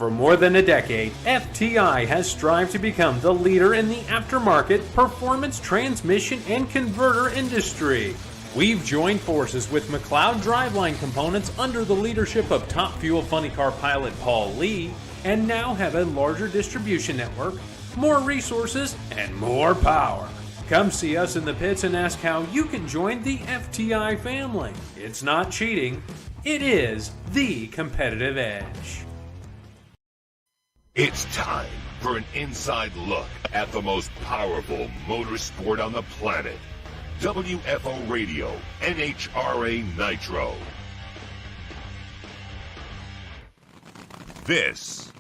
For more than a decade, FTI has strived to become the leader in the aftermarket performance transmission and converter industry. We've joined forces with McLeod Driveline Components under the leadership of Top Fuel Funny Car pilot Paul Lee, and now have a larger distribution network, more resources, and more power. Come see us in the pits and ask how you can join the FTI family. It's not cheating, it is the competitive edge. It's time for an inside look at the most powerful motorsport on the planet. WFO Radio, NHRA Nitro. This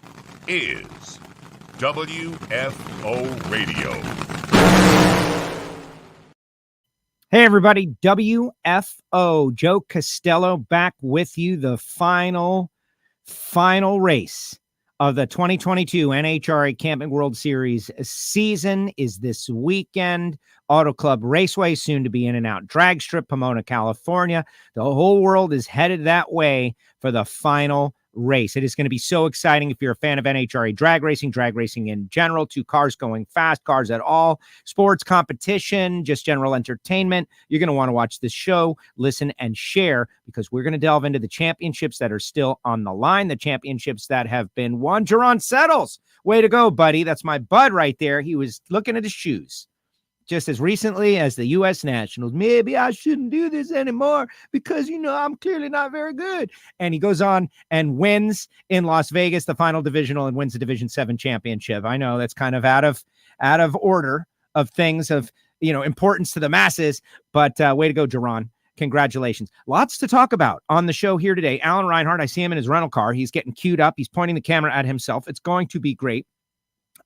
is WFO Radio. Hey everybody, WFO, Joe Castello back with you. The final race of the 2022 NHRA Camping World Series season is this weekend. Auto Club Raceway, soon to be In and Out Drag Strip, Pomona, California. The whole world is headed that way for the final race. It is going to be so exciting if you're a fan of NHRA drag racing in general, two cars going fast, cars at all, sports, competition, just general entertainment. You're going to want to watch this show, listen, and share, because we're going to delve into the championships that are still on the line, the championships that have been won. Jerron Settles, way to go, buddy. That's my bud right there. He was looking at his shoes just as recently as the U.S. Nationals. Maybe I shouldn't do this anymore because, I'm clearly not very good. And he goes on and wins in Las Vegas, the final divisional, and wins the Division 7 championship. I know that's kind of out of order of things of, importance to the masses, but way to go, Jerron. Congratulations. Lots to talk about on the show here today. Alan Reinhart, I see him in his rental car. He's getting queued up. He's pointing the camera at himself. It's going to be great.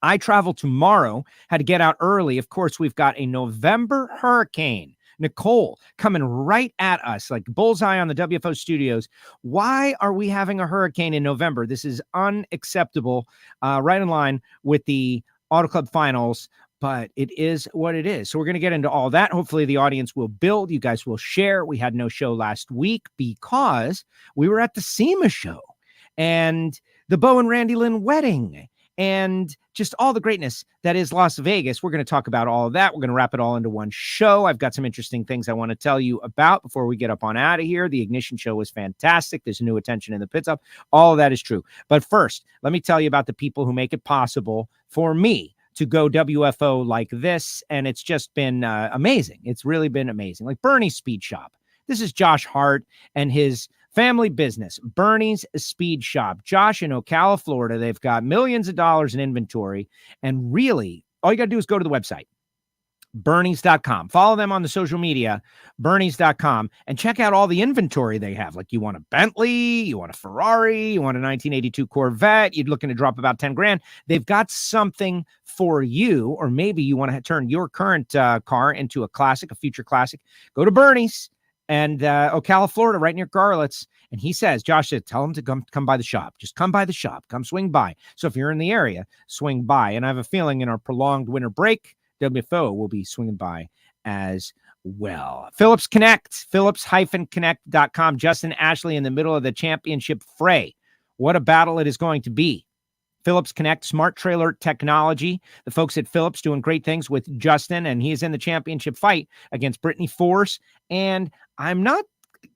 I travel tomorrow, had to get out early. Of course, we've got a November hurricane, Nicole, coming right at us like bullseye on the WFO studios. Why are we having a hurricane in November? This is unacceptable, right in line with the Auto Club Finals, but it is what it is. So we're going to get into all that. Hopefully the audience will build. You guys will share. We had no show last week because we were at the SEMA show and the Bo and Randy Lynn wedding, and just all the greatness that is Las Vegas. We're going to talk about all of that. We're going to wrap it all into one show. I've got some interesting things I want to tell you about before we get up on out of here. The Ignition show was fantastic. There's a new attention in the pit stop. All of that is true. But first, let me tell you about the people who make it possible for me to go WFO like this. And it's just been amazing. It's really been amazing. Like Bernie's Speed Shop. This is Josh Hart and his family business, Bernie's Speed Shop. Josh in Ocala, Florida. They've got millions of dollars in inventory. And really, all you got to do is go to the website, Bernies.com. Follow them on the social media, Bernies.com, and check out all the inventory they have. Like, you want a Bentley, you want a Ferrari, you want a 1982 Corvette, you're looking to drop about 10 grand. They've got something for you, or maybe you want to turn your current car into a classic, a future classic. Go to Bernie's and Ocala, Florida, right near Garlett's. And he says, Josh said, tell him to come by the shop. Just come by the shop. Come swing by. So if you're in the area, swing by. And I have a feeling in our prolonged winter break, WFO will be swinging by as well. Phillips Connect, Phillips-Connect.com. Justin Ashley in the middle of the championship fray. What a battle it is going to be. Phillips Connect, smart trailer technology. The folks at Phillips doing great things with Justin, and he's in the championship fight against Brittany Force. And I'm not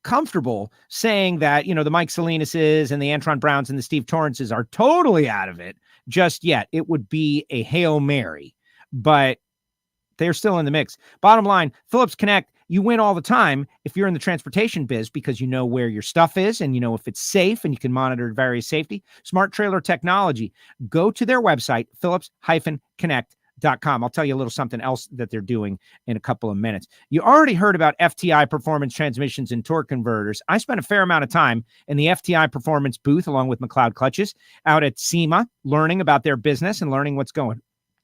comfortable saying that, the Mike Salinases and the Antron Browns and the Steve Torrences are totally out of it just yet. It would be a Hail Mary, but they're still in the mix. Bottom line, Phillips Connect, you win all the time if you're in the transportation biz, because you know where your stuff is and you know if it's safe and you can monitor various safety. Smart trailer technology. Go to their website, Phillips-Connect.com. I'll tell you a little something else that they're doing in a couple of minutes. You already heard about FTI Performance Transmissions and Torque Converters. I spent a fair amount of time in the FTI Performance booth along with McLeod Clutches out at SEMA, learning about their business and learning what's going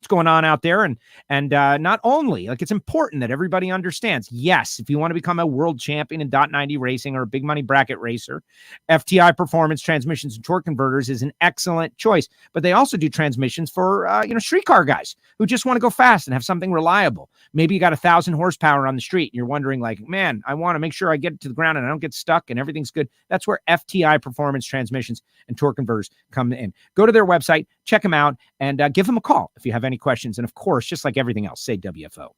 what's going on out there. And not only, like, it's important that everybody understands, yes, if you want to become a world champion in .90 racing or a big money bracket racer, FTI Performance Transmissions and Torque Converters is an excellent choice. But they also do transmissions for, street car guys who just want to go fast and have something reliable. Maybe you got 1,000 horsepower on the street and you're wondering, like, man, I want to make sure I get it to the ground and I don't get stuck and everything's good. That's where FTI Performance Transmissions and Torque Converters come in. Go to their website, check them out, and give them a call if you have any questions. And of course, just like everything else, say WFO.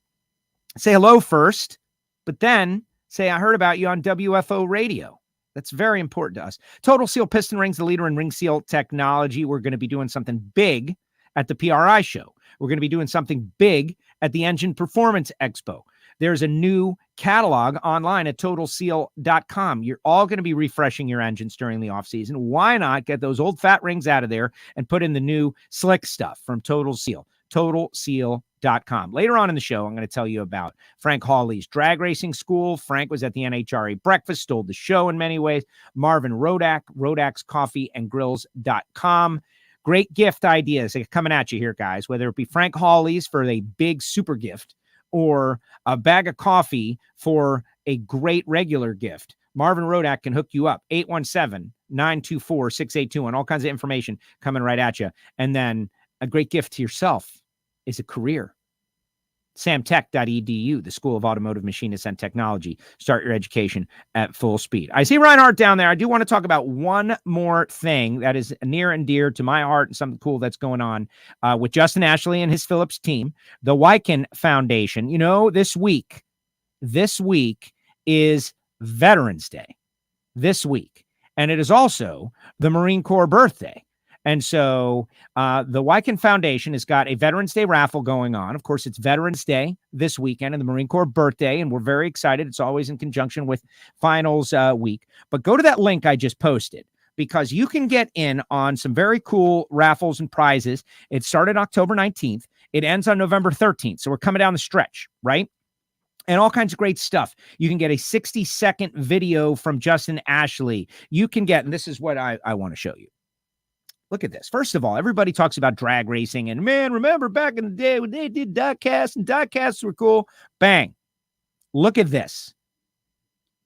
Say hello first, but then say, I heard about you on WFO Radio. That's very important to us. Total Seal Piston Rings, the leader in ring seal technology. We're going to be doing something big at the PRI show. We're going to be doing something big at the Engine Performance Expo. There's a new catalog online at totalseal.com. You're all going to be refreshing your engines during the off season. Why not get those old fat rings out of there and put in the new slick stuff from Total Seal? totalseal.com. Later on in the show, I'm going to tell you about Frank Hawley's drag racing school. Frank was at the NHRA breakfast, stole the show in many ways. Marvin Rodak, rodakscoffeeandgrills.com. Great gift ideas coming at you here, guys, whether it be Frank Hawley's for a big super gift or a bag of coffee for a great regular gift. Marvin Rodak can hook you up. 817-924-6821. All kinds of information coming right at you. And then a great gift to yourself is a career. samtech.edu, the School of Automotive Machinists and Technology. Start your education at full speed. I see Reinhart down there. I do want to talk about one more thing that is near and dear to my heart and something cool that's going on with Justin Ashley and his Phillips team, the Wyken Foundation. You know, this week is Veterans Day. This week. And it is also the Marine Corps birthday. And so the Wyken Foundation has got a Veterans Day raffle going on. Of course, it's Veterans Day this weekend and the Marine Corps birthday, and we're very excited. It's always in conjunction with finals week. But go to that link I just posted because you can get in on some very cool raffles and prizes. It started October 19th. It ends on November 13th. So we're coming down the stretch, right? And all kinds of great stuff. You can get a 60-second video from Justin Ashley. You can get, and this is what I want to show you. Look at this. First of all, everybody talks about drag racing and, man, remember back in the day when they did diecasts and diecasts were cool? Bang. Look at this.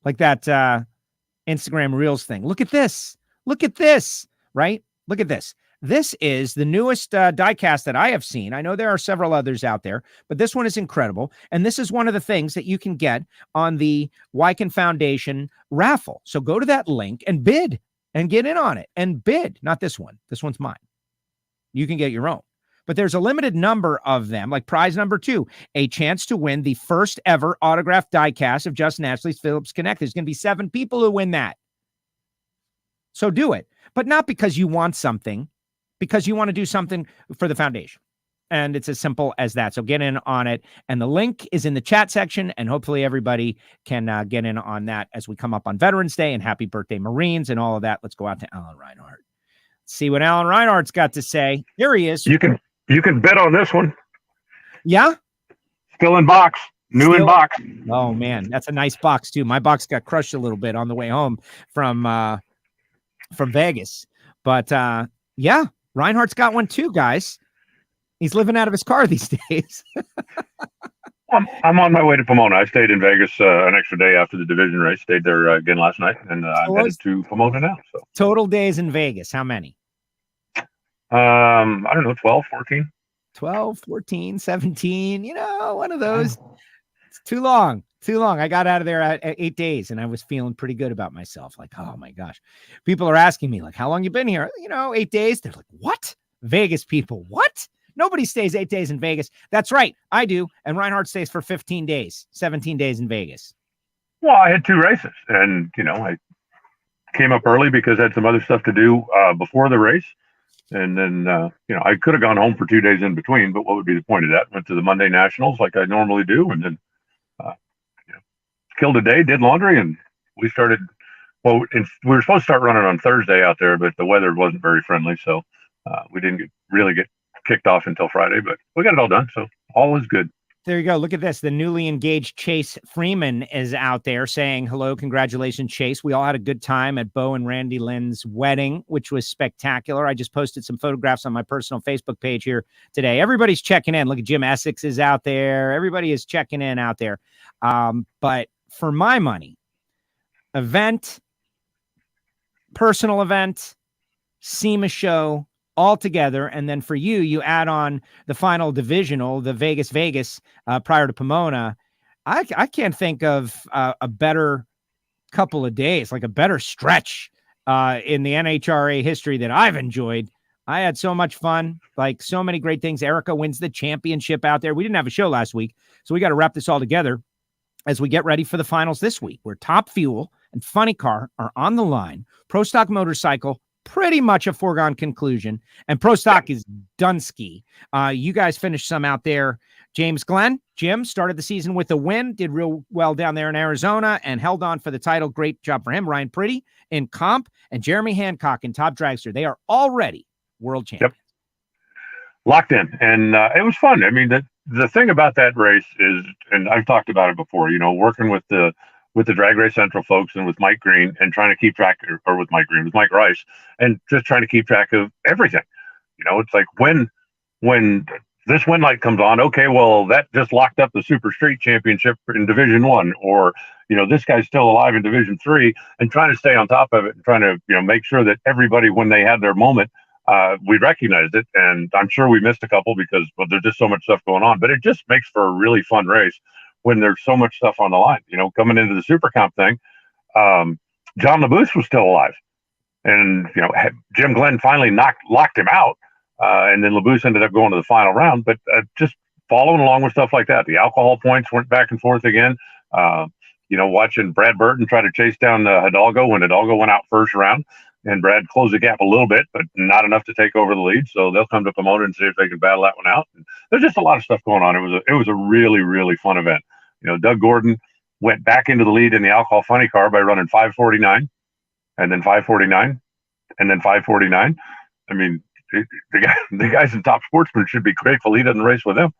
Like that Instagram Reels thing. Look at this. Look at this, right? Look at this. This is the newest diecast that I have seen. I know there are several others out there, but this one is incredible. And this is one of the things that you can get on the Wyken Foundation raffle. So go to that link and bid. And get in on it and bid. Not this one. This one's mine. You can get your own. But there's a limited number of them, like prize number 2, a chance to win the first ever autographed diecast of Justin Ashley's Phillips Connect. There's going to be 7 people who win that. So do it. But not because you want something, because you want to do something for the foundation. And it's as simple as that. So get in on it. And the link is in the chat section. And hopefully everybody can get in on that as we come up on Veterans Day and happy birthday, Marines, and all of that. Let's go out to Alan Reinhart. See what Alan Reinhart's got to say. Here he is. You can bet on this one. Yeah? Still in box. New in box. Oh, man. That's a nice box, too. My box got crushed a little bit on the way home from Vegas. But, yeah, Reinhart's got one, too, guys. He's living out of his car these days. I'm on my way to Pomona. I stayed in Vegas an extra day after the division race. Stayed there again last night, and I'm headed to Pomona now. So total days in Vegas, how many? I don't know, 12, 14. 12, 14, 17, one of those. It's too long. I got out of there at 8 days, and I was feeling pretty good about myself. Like, oh, my gosh. People are asking me, like, how long you been here? 8 days. They're like, what? Vegas people, what? Nobody stays 8 days in Vegas. That's right. I do. And Reinhart stays for 15 days, 17 days in Vegas. Well, I had 2 races and, I came up early because I had some other stuff to do before the race. And then, I could have gone home for 2 days in between, but what would be the point of that? Went to the Monday Nationals like I normally do. And then, killed a day, did laundry, and we started. Well, we were supposed to start running on Thursday out there, but the weather wasn't very friendly. So we didn't really get kicked off until Friday, but we got it all done. So all is good. There you go. Look at this. The newly engaged Chase Freeman is out there saying, hello, congratulations, Chase. We all had a good time at Bo and Randy Lynn's wedding, which was spectacular. I just posted some photographs on my personal Facebook page here today. Everybody's checking in. Look at Jim Essex is out there. Everybody is checking in out there. But for my money, event, personal event, SEMA show, all together. And then for you, you add on the final divisional, the Vegas prior to Pomona. I can't think of a better couple of days, like a better stretch in the NHRA history that I've enjoyed. I had so much fun, like so many great things. Erica wins the championship out there. We didn't have a show last week, so we got to wrap this all together as we get ready for the finals this week, where Top Fuel and Funny Car are on the line. Pro Stock Motorcycle, pretty much a foregone conclusion. And Pro Stock is Dunsky. You guys finished some out there. James Glenn, Jim, started the season with a win, did real well down there in Arizona and held on for the title. Great job for him. Ryan Pretty in comp and Jeremy Hancock in top dragster. They are already world champions. Yep. Locked in. And it was fun. I mean, the thing about that race is, and I've talked about it before, working with the Drag Race Central folks and with Mike Green and trying to keep track, or with Mike Rice, and just trying to keep track of everything. It's like when this win light comes on, okay, well, that just locked up the Super Street Championship in Division 1, or, this guy's still alive in Division 3, and trying to stay on top of it and trying to, make sure that everybody, when they had their moment, we recognized it. And I'm sure we missed a couple because there's just so much stuff going on, but it just makes for a really fun race when there's so much stuff on the line. Coming into the Super Comp thing, John LaBouse was still alive, and Jim Glenn finally locked him out, and then LaBouse ended up going to the final round. But just following along with stuff like that, the alcohol points went back and forth again. Watching Brad Burton try to chase down Hidalgo when Hidalgo went out first round, and Brad closed the gap a little bit, but not enough to take over the lead. So they'll come to Pomona and see if they can battle that one out. And there's just a lot of stuff going on. It was a really, really fun event. Doug Gordon went back into the lead in the alcohol funny car by running 5:49, and then 5:49, and then 5:49. I mean, the guys in Top Sportsman should be grateful he doesn't race with them.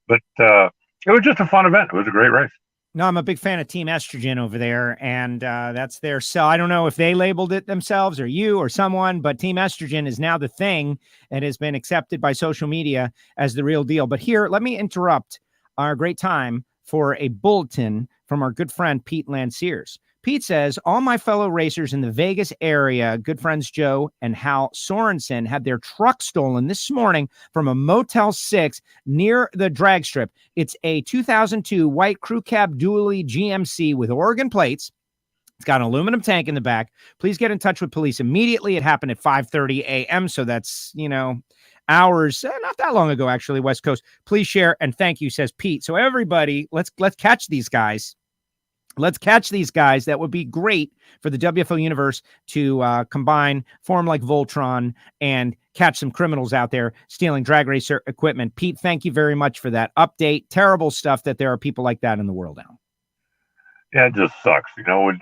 But it was just a fun event. It was a great race. No, I'm a big fan of Team Estrogen over there, and that's their sell. I don't know if they labeled it themselves or you or someone, but Team Estrogen is now the thing and has been accepted by social media as the real deal. But here, let me interrupt our great time for a bulletin from our good friend Pete Lanciers. Pete says, all my fellow racers in the Vegas area, good friends Joe and Hal Sorensen, had their truck stolen this morning from a Motel 6 near the drag strip. It's a 2002 white crew cab dually GMC with Oregon plates. It's got an aluminum tank in the back. Please get in touch with police immediately. It happened at 5:30 a.m. So that's, hours, not that long ago, actually, West Coast. Please share and thank you, says Pete. So everybody, let's catch these guys. Let's catch these guys. That would be great for the WFO universe to combine, form like Voltron, and catch some criminals out there stealing drag racer equipment. Pete, thank you very much for that update. Terrible stuff that there are people like that in the world now. Yeah, it just sucks. When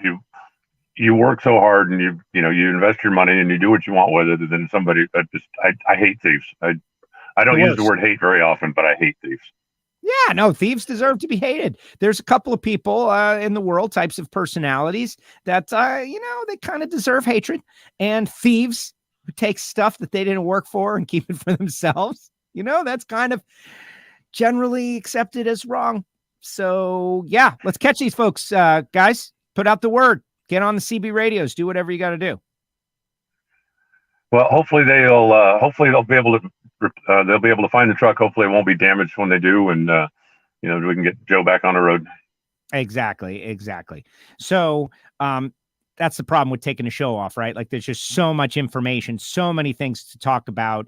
you work so hard and you invest your money and you do what you want with it, and then somebody I hate thieves. I don't use the word hate very often, but I hate thieves. Yeah, no, thieves deserve to be hated. There's a couple of people in the world, types of personalities that, they kind of deserve hatred. And thieves who take stuff that they didn't work for and keep it for themselves, that's kind of generally accepted as wrong. So, yeah, let's catch these folks, guys. Put out the word. Get on the CB radios. Do whatever you got to do. Well, hopefully they'll be able to find the truck. Hopefully it won't be damaged when they do, and we can get Joe back on the road. Exactly. So that's the problem with taking a show off, right? Like there's just so much information, so many things to talk about.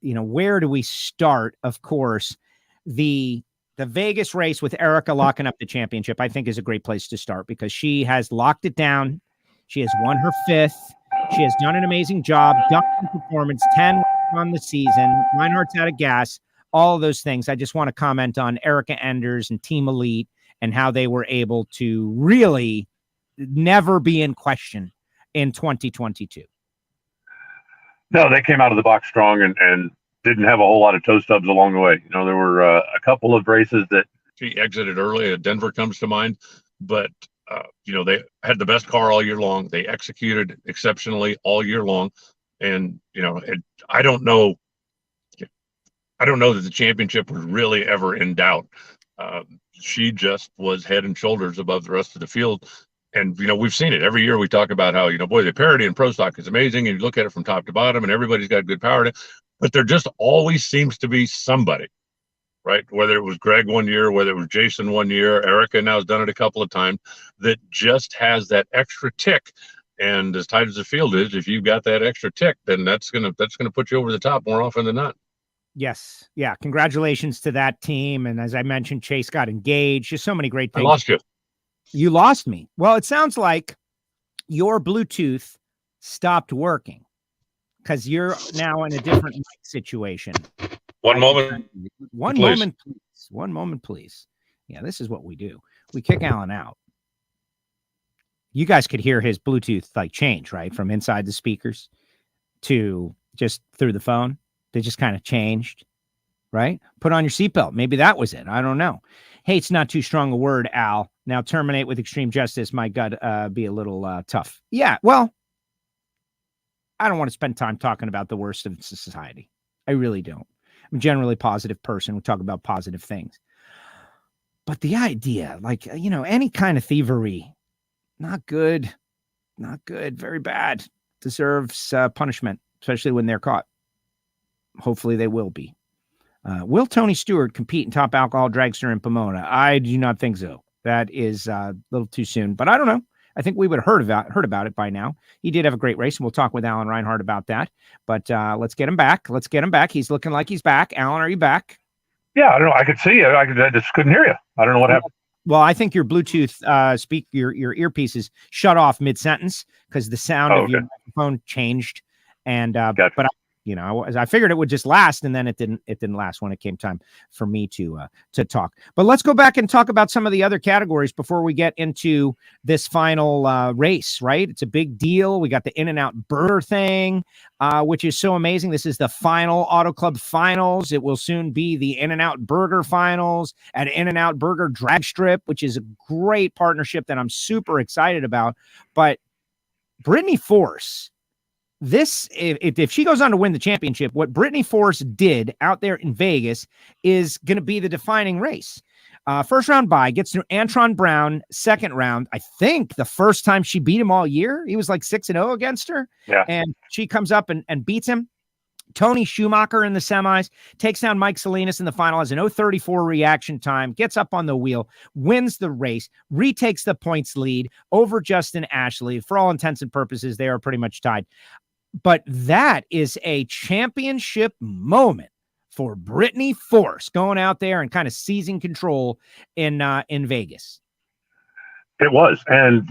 Where do we start? Of course, the Vegas race with Erica locking up the championship, I think, is a great place to start because she has locked it down. She has won her 5th. She has done an amazing job. Dominant performance, 10 on the season. Reinhart's out of gas. All of those things. I just want to comment on Erica Enders and Team Elite and how they were able to really never be in question in 2022. No, they came out of the box strong, and didn't have a whole lot of toe stubs along the way. There were a couple of races that she exited early. Denver comes to mind, but they had the best car all year long. They executed exceptionally all year long, and I don't know that the championship was really ever in doubt. She just was head and shoulders above the rest of the field. And, we've seen it every year. We talk about how, boy, the parity in pro stock is amazing. And you look at it from top to bottom and everybody's got good power. But there just always seems to be somebody, right? Whether it was Greg one year, whether it was Jason one year, Erica now has done it a couple of times, that just has that extra tick. And as tight as the field is, if you've got that extra tick, then that's gonna put you over the top more often than not. Yes. Yeah. Congratulations to that team. And as I mentioned, Chase got engaged. Just so many great things. I lost you. You lost me. Well, it sounds like your Bluetooth stopped working because you're now in a different mic situation. One moment. One moment, please. One moment, please. Yeah, this is what we do. We kick Alan out. You guys could hear his Bluetooth change, right? From inside the speakers to just through the phone. They just kind of changed, right? Put on your seatbelt. Maybe that was it. I don't know. Hate's not too strong a word, Al. Now terminate with extreme justice might be a little tough. Yeah, well, I don't want to spend time talking about the worst of society. I really don't. I'm generally a positive person. We talk about positive things. But the idea, any kind of thievery, not good, very bad, deserves punishment, especially when they're caught. Hopefully they will be. Will Tony Stewart compete in top alcohol dragster in Pomona? I do not think so. That is a little too soon, but I don't know. I think we would have heard about it by now. He did have a great race, and we'll talk with Alan Reinhart about that. But let's get him back. He's looking like he's back. Alan, are you back? Yeah, I don't know. I could see you. I just couldn't hear you. I don't know what happened. Well, I think your Bluetooth your earpieces shut off mid-sentence because the sound of your microphone changed. And gotcha. But I figured it would just last, and then it didn't last when it came time for me to talk. But let's go back and talk about some of the other categories before we get into this final race, right? It's a big deal. We got the In-N-Out Burger thing, which is so amazing. This is the final Auto Club Finals. It will soon be the In-N-Out Burger Finals at In-N-Out Burger Drag Strip, which is a great partnership that I'm super excited about. But Brittany Force, if she goes on to win the championship, what Brittany Force did out there in Vegas is going to be the defining race. First round bye, gets through Antron Brown. Second round, I think the first time she beat him all year, he was like 6-0 against her. Yeah. And she comes up and beats him. Tony Schumacher in the semis, takes down Mike Salinas in the final, has an 0.34 reaction time, gets up on the wheel, wins the race, retakes the points lead over Justin Ashley. For all intents and purposes, they are pretty much tied. But that is a championship moment for Brittany Force going out there and kind of seizing control in Vegas. It was. And,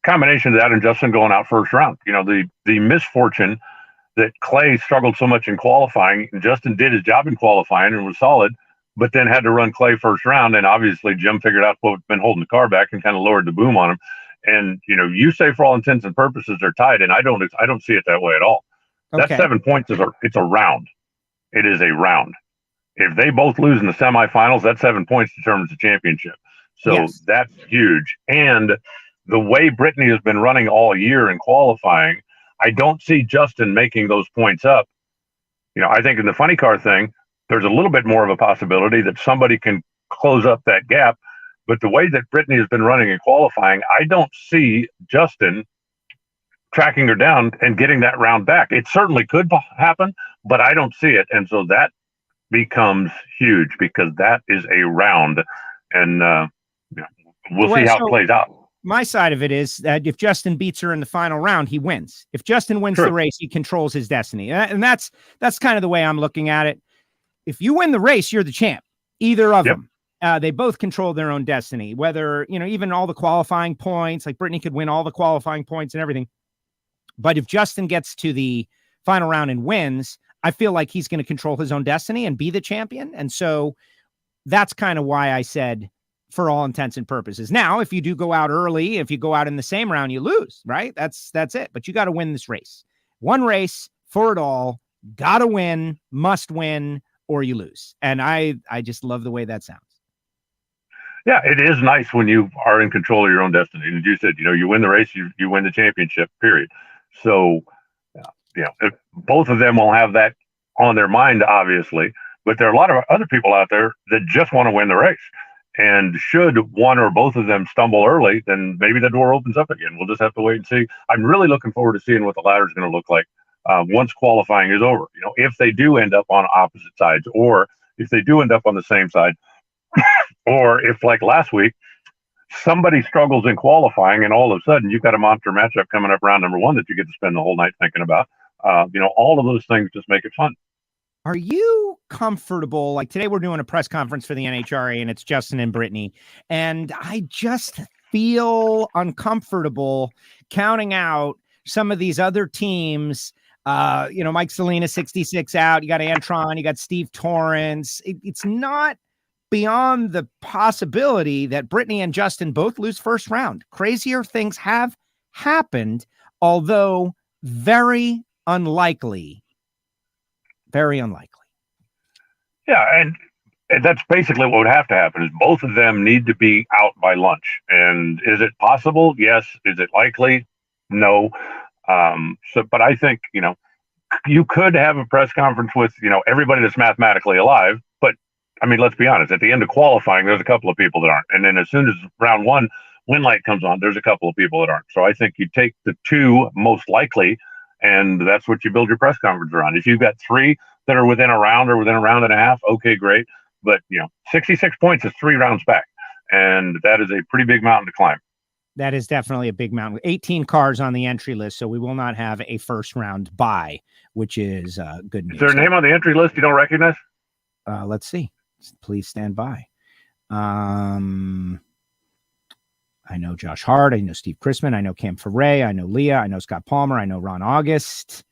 combination of that and Justin going out first round, the misfortune that Clay struggled so much in qualifying, and Justin did his job in qualifying and was solid, but then had to run Clay first round. And obviously Jim figured out what had been holding the car back and kind of lowered the boom on him. And, you say for all intents and purposes they're tied, and I don't see it that way at all. Okay. That 7 points it's a round. It is a round. If they both lose in the semifinals, that 7 points determines the championship. So yes, that's huge. And the way Brittany has been running all year in qualifying, I don't see Justin making those points up. I think in the funny car thing, there's a little bit more of a possibility that somebody can close up that gap. But the way that Brittany has been running in qualifying, I don't see Justin tracking her down and getting that round back. It certainly could happen, but I don't see it. And so that becomes huge because that is a round. And we'll see how it plays out. My side of it is that if Justin beats her in the final round, he wins. If Justin wins the race, he controls his destiny. And that's kind of the way I'm looking at it. If you win the race, you're the champ. Either of them. They both control their own destiny, whether, even all the qualifying points, like Brittany could win all the qualifying points and everything. But if Justin gets to the final round and wins, I feel like he's going to control his own destiny and be the champion. And so that's kind of why I said for all intents and purposes. Now, if you do go out early, if you go out in the same round, you lose, right? That's it. But you got to win this race. One race for it all. gotta win, must win, or you lose. And I just love the way that sounds. Yeah, it is nice when you are in control of your own destiny. As you said, you win the race, you win the championship, period. So, if both of them will have that on their mind, obviously, but there are a lot of other people out there that just want to win the race. And should one or both of them stumble early, then maybe the door opens up again. We'll just have to wait and see. I'm really looking forward to seeing what the ladder is going to look like once qualifying is over. If they do end up on opposite sides, or if they do end up on the same side, or if, like last week, somebody struggles in qualifying and all of a sudden you've got a monster matchup coming up round number 1 that you get to spend the whole night thinking about. All of those things just make it fun. Are you comfortable? Like today we're doing a press conference for the NHRA and it's Justin and Brittany. And I just feel uncomfortable counting out some of these other teams. Mike Salinas, 66 out. You got Antron, you got Steve Torrence. It's not beyond the possibility that Brittany and Justin both lose first round. Crazier things have happened, although very unlikely. Very unlikely. Yeah, and that's basically what would have to happen is both of them need to be out by lunch. And is it possible? Yes. Is it likely? No. But I think, you could have a press conference with, everybody that's mathematically alive, but I mean, let's be honest, at the end of qualifying, there's a couple of people that aren't. And then as soon as round 1 win light comes on, there's a couple of people that aren't. So I think you take the 2 most likely, and that's what you build your press conference around. If you've got 3 that are within a round or within a round and a half, okay, great. But, 66 points is 3 rounds back. And that is a pretty big mountain to climb. That is definitely a big mountain. 18 cars on the entry list, so we will not have a first round bye, which is good news. Is there a name on the entry list you don't recognize? Let's see. Please stand by. I know Josh Hart. I know Steve Chrisman. I know Cam Ferret. I know Leah. I know Scott Palmer. I know Ron August.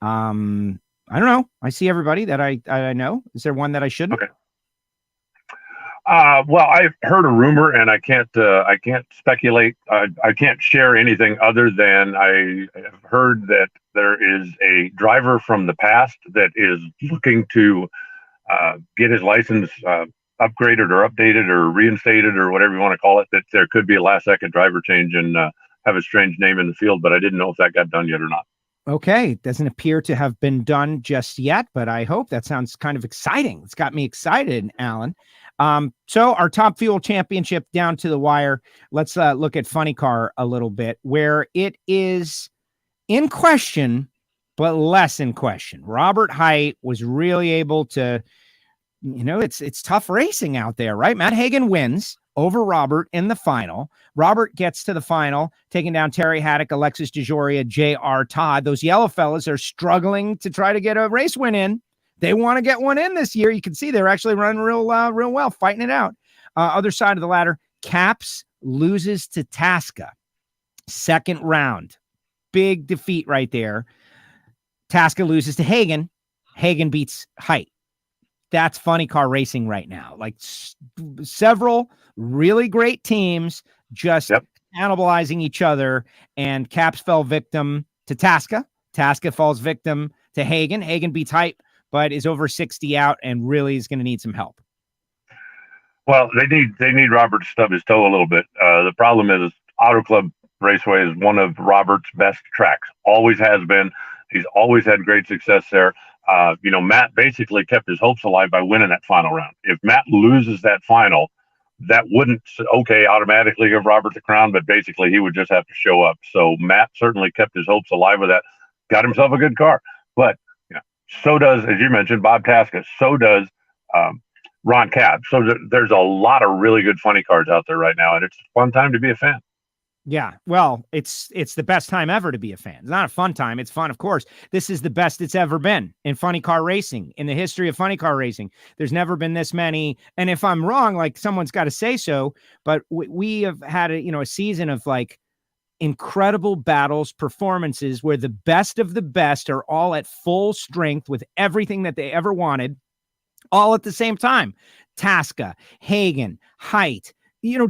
I don't know. I see everybody that I know. Is there one that I shouldn't? Okay. Well, I've heard a rumor, and I can't speculate. I can't share anything other than I have heard that there is a driver from the past that is looking to get his license upgraded or updated or reinstated or whatever you want to call it, that there could be a last-second driver change and have a strange name in the field, but I didn't know if that got done yet or not. Okay. Doesn't appear to have been done just yet, but I hope. That sounds kind of exciting. It's got me excited, Alan. So our Top Fuel Championship down to the wire. Let's look at Funny Car a little bit, where it is in question, but less in question. Robert Hight was really able to, it's tough racing out there, right? Matt Hagan wins over Robert in the final. Robert gets to the final, taking down Terry Haddock, Alexis DeJoria, J.R. Todd. Those yellow fellas are struggling to try to get a race win in. They want to get one in this year. You can see they're actually running real well, fighting it out. Other side of the ladder, Caps loses to Tasca. Second round. Big defeat right there. Tasca loses to Hagan. Hagan beats Hight. That's Funny Car racing right now. Like several really great teams just cannibalizing each other, and Caps fell victim to Tasca. Tasca falls victim to Hagan. Hagan beats Hight, but is over 60 out and really is going to need some help. Well, they need Robert to stub his toe a little bit. The problem is Auto Club Raceway is one of Robert's best tracks. Always has been. He's always had great success there. Matt basically kept his hopes alive by winning that final round. If Matt loses that final, that wouldn't, automatically give Robert the crown, but basically he would just have to show up. So Matt certainly kept his hopes alive with that, got himself a good car. But, so does, as you mentioned, Bob Tasca. So does Ron Capp. So there's a lot of really good funny cars out there right now, and it's a fun time to be a fan. Yeah, well, it's the best time ever to be a fan. It's not a fun time. It's fun, of course. This is the best it's ever been in funny car racing, in the history of funny car racing. There's never been this many. And if I'm wrong, like someone's got to say so, but we have had a season of like incredible battles, performances where the best of the best are all at full strength with everything that they ever wanted, all at the same time. Tasca, Hagan, Hight,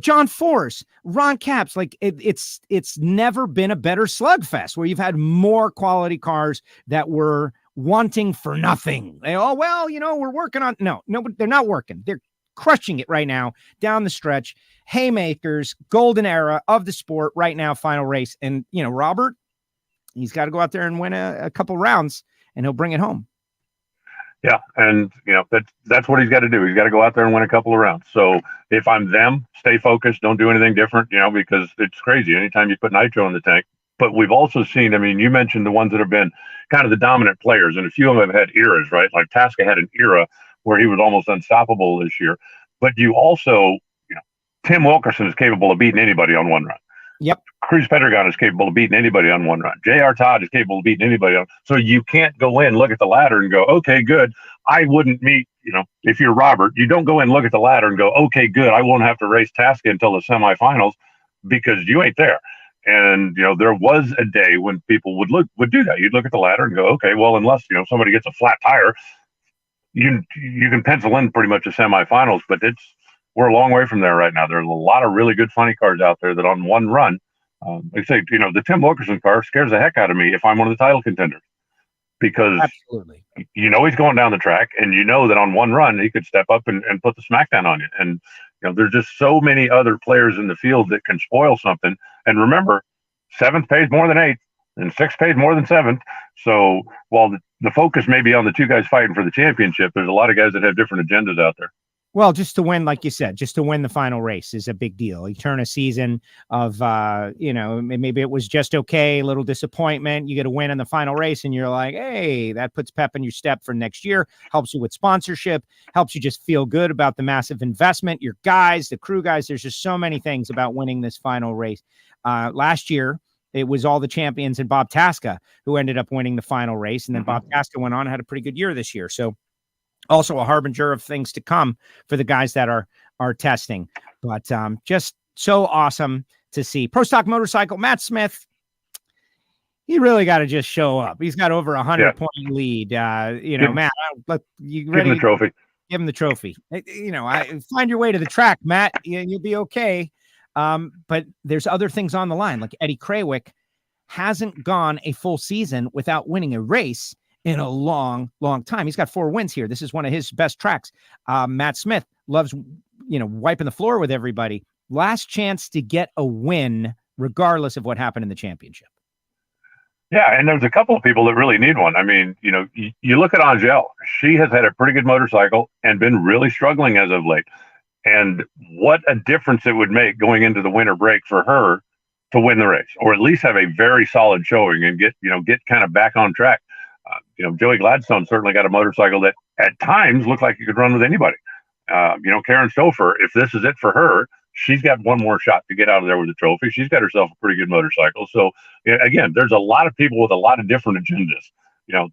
John Force, Ron Capps, like it's never been a better slugfest where you've had more quality cars that were wanting for nothing. Well, we're working on, no, but they're not working. They're crushing it right now down the stretch. Haymakers, golden era of the sport right now, final race. And, Robert, he's got to go out there and win a couple rounds and he'll bring it home. Yeah. And, that's what he's got to do. He's got to go out there and win a couple of rounds. So if I'm them, stay focused, don't do anything different, because it's crazy anytime you put nitro in the tank. But we've also seen, you mentioned the ones that have been kind of the dominant players, and a few of them have had eras, right? Like Tasca had an era where he was almost unstoppable this year. But you also, Tim Wilkerson is capable of beating anybody on one run. Yep. Cruz Pedregon is capable of beating anybody on one run. J.R. Todd is capable of beating anybody on. So you can't go in, look at the ladder and go, okay, good. I wouldn't meet, if you're Robert, you don't go in, look at the ladder and go, okay, good. I won't have to race Tasca until the semifinals because you ain't there. And, there was a day when people would do that. You'd look at the ladder and go, okay, well, unless, somebody gets a flat tire, you can pencil in pretty much the semifinals, but we're a long way from there right now. There's a lot of really good funny cars out there that on one run, they say, the Tim Wilkerson car scares the heck out of me if I'm one of the title contenders because absolutely, he's going down the track and that on one run he could step up and put the smackdown on you. And, there's just so many other players in the field that can spoil something. And remember, 7th pays more than 8th and 6th pays more than 7th. So while the focus may be on the two guys fighting for the championship, there's a lot of guys that have different agendas out there. Well, just to win, like you said, just to win the final race is a big deal. You turn a season of, maybe it was just okay, a little disappointment. You get a win in the final race and you're like, hey, that puts pep in your step for next year, helps you with sponsorship, helps you just feel good about the massive investment, your guys, the crew guys. There's just so many things about winning this final race. Last year, it was all the champions and Bob Tasca who ended up winning the final race. And then Bob Tasca went on and had a pretty good year this year. So also a harbinger of things to come for the guys that are testing, but just so awesome to see. Pro Stock Motorcycle, Matt Smith, he really got to just show up. He's got over 100-point lead. Matt, you ready? Give him the trophy. Give him the trophy. Find your way to the track, Matt. You'll be okay. But there's other things on the line. Like Eddie Krawick hasn't gone a full season without winning a race in a long, long time. He's got 4 wins here. This is one of his best tracks. Matt Smith loves, wiping the floor with everybody. Last chance to get a win, regardless of what happened in the championship. Yeah, and there's a couple of people that really need one. You look at Angel. She has had a pretty good motorcycle and been really struggling as of late. And what a difference it would make going into the winter break for her to win the race, or at least have a very solid showing and get kind of back on track. Joey Gladstone certainly got a motorcycle that at times looked like he could run with anybody. Karen Stouffer, if this is it for her, she's got one more shot to get out of there with a trophy. She's got herself a pretty good motorcycle. So again, there's a lot of people with a lot of different agendas.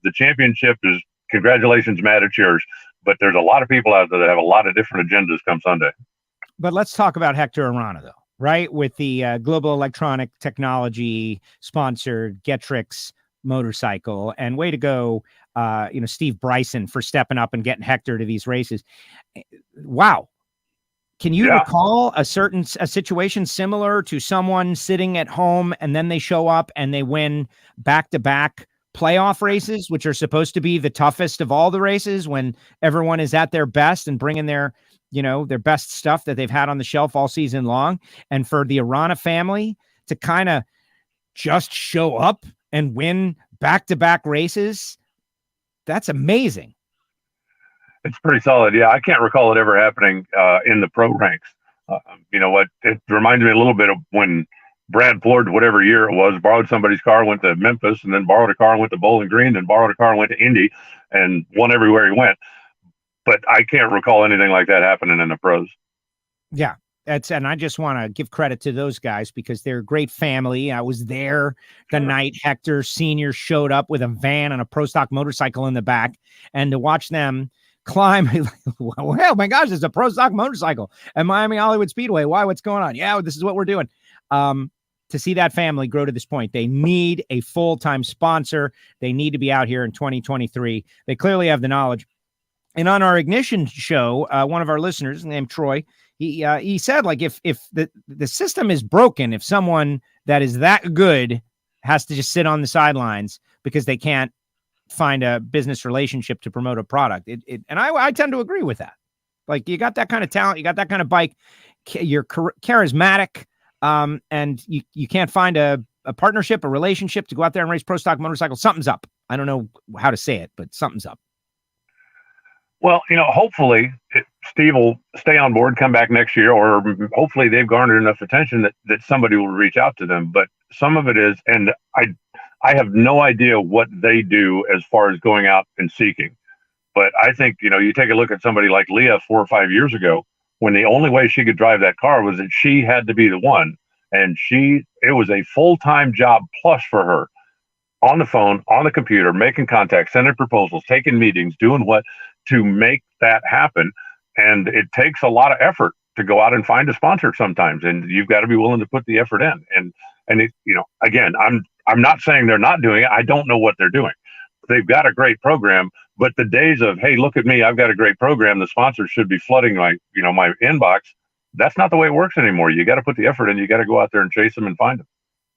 The championship is, congratulations, Matt, it's yours. But there's a lot of people out there that have a lot of different agendas come Sunday. But let's talk about Hector Arana, though, right? With the Global Electronic Technology sponsored Getrix motorcycle, and way to go, Steve Bryson for stepping up and getting Hector to these races. Wow. Can you recall a situation similar to someone sitting at home and then they show up and they win back-to-back playoff races, which are supposed to be the toughest of all the races when everyone is at their best and bringing their best stuff that they've had on the shelf all season long. And for the Arana family to kind of just show up and win back-to-back races, that's amazing. It's pretty solid. Yeah, I can't recall it ever happening in the pro ranks. It reminds me a little bit of when Brad Ford, whatever year it was, borrowed somebody's car, went to Memphis, and then borrowed a car and went to Bowling Green, then borrowed a car and went to Indy, and won everywhere he went. But I can't recall anything like that happening in the pros. Yeah. And I just want to give credit to those guys because they're a great family. I was there the night Hector Sr. showed up with a van and a Pro Stock motorcycle in the back, and to watch them climb, well, my gosh, it's a Pro Stock motorcycle at Miami Hollywood Speedway. Why? What's going on? Yeah, this is what we're doing. To see that family grow to this point, they need a full-time sponsor. They need to be out here in 2023. They clearly have the knowledge. And on our Ignition show, one of our listeners named Troy, he said, like, if the system is broken, if someone that is that good has to just sit on the sidelines because they can't find a business relationship to promote a product. And I tend to agree with that. Like, you got that kind of talent, you got that kind of bike, you're charismatic, and you can't find a partnership, a relationship to go out there and race pro stock motorcycles. Something's up. I don't know how to say it, but something's up. Well, hopefully Steve will stay on board, come back next year, or hopefully they've garnered enough attention that somebody will reach out to them. But some of it is, and I have no idea what they do as far as going out and seeking. But I think, you take a look at somebody like Leah 4 or 5 years ago, when the only way she could drive that car was that she had to be the one. And it was a full-time job plus for her, on the phone, on the computer, making contacts, sending proposals, taking meetings, doing what to make that happen. And it takes a lot of effort to go out and find a sponsor sometimes. And you've got to be willing to put the effort in. And it, again, I'm not saying they're not doing it. I don't know what they're doing. They've got a great program, but the days of, hey, look at me, I've got a great program, the sponsors should be flooding my inbox. That's not the way it works anymore. You got to put the effort in. You got to go out there and chase them and find them.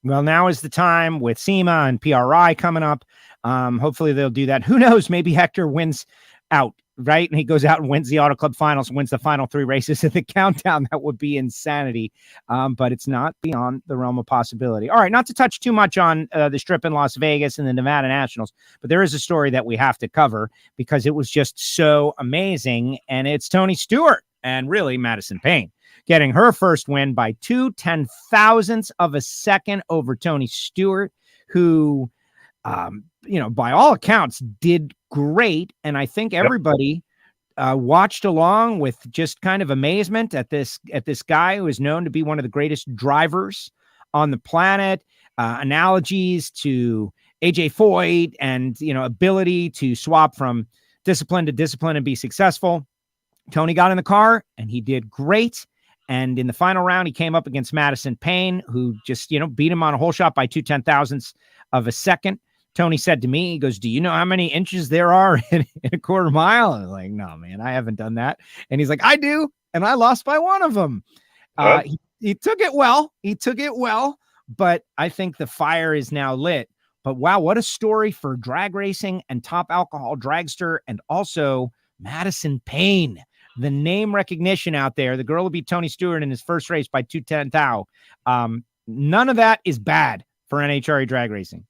Well, now is the time with SEMA and PRI coming up. Hopefully they'll do that. Who knows? Maybe Hector wins out, right? And he goes out and wins the Auto Club Finals, wins the final 3 races in the countdown. That would be insanity. But it's not beyond the realm of possibility. All right, not to touch too much on the Strip in Las Vegas and the Nevada Nationals, but there is a story that we have to cover because it was just so amazing. And it's Tony Stewart and really Madison Payne getting her first win by 0.2 of a second over Tony Stewart, who, by all accounts did great. And I think everybody watched along with just kind of amazement at this guy who is known to be one of the greatest drivers on the planet. Analogies to AJ Foyt and, ability to swap from discipline to discipline and be successful. Tony got in the car and he did great. And in the final round, he came up against Madison Payne, who just, beat him on a hole shot by 0.2 of a second. Tony said to me, he goes, do you know how many inches there are in a quarter mile? I was like, no, man, I haven't done that. And he's like, I do. And I lost by 1 of them. He took it well. But I think the fire is now lit. But wow, what a story for drag racing and top alcohol dragster. And also Madison Payne. The name recognition out there. The girl will beat Tony Stewart in his first race by 0.2. None of that is bad for NHRA drag racing.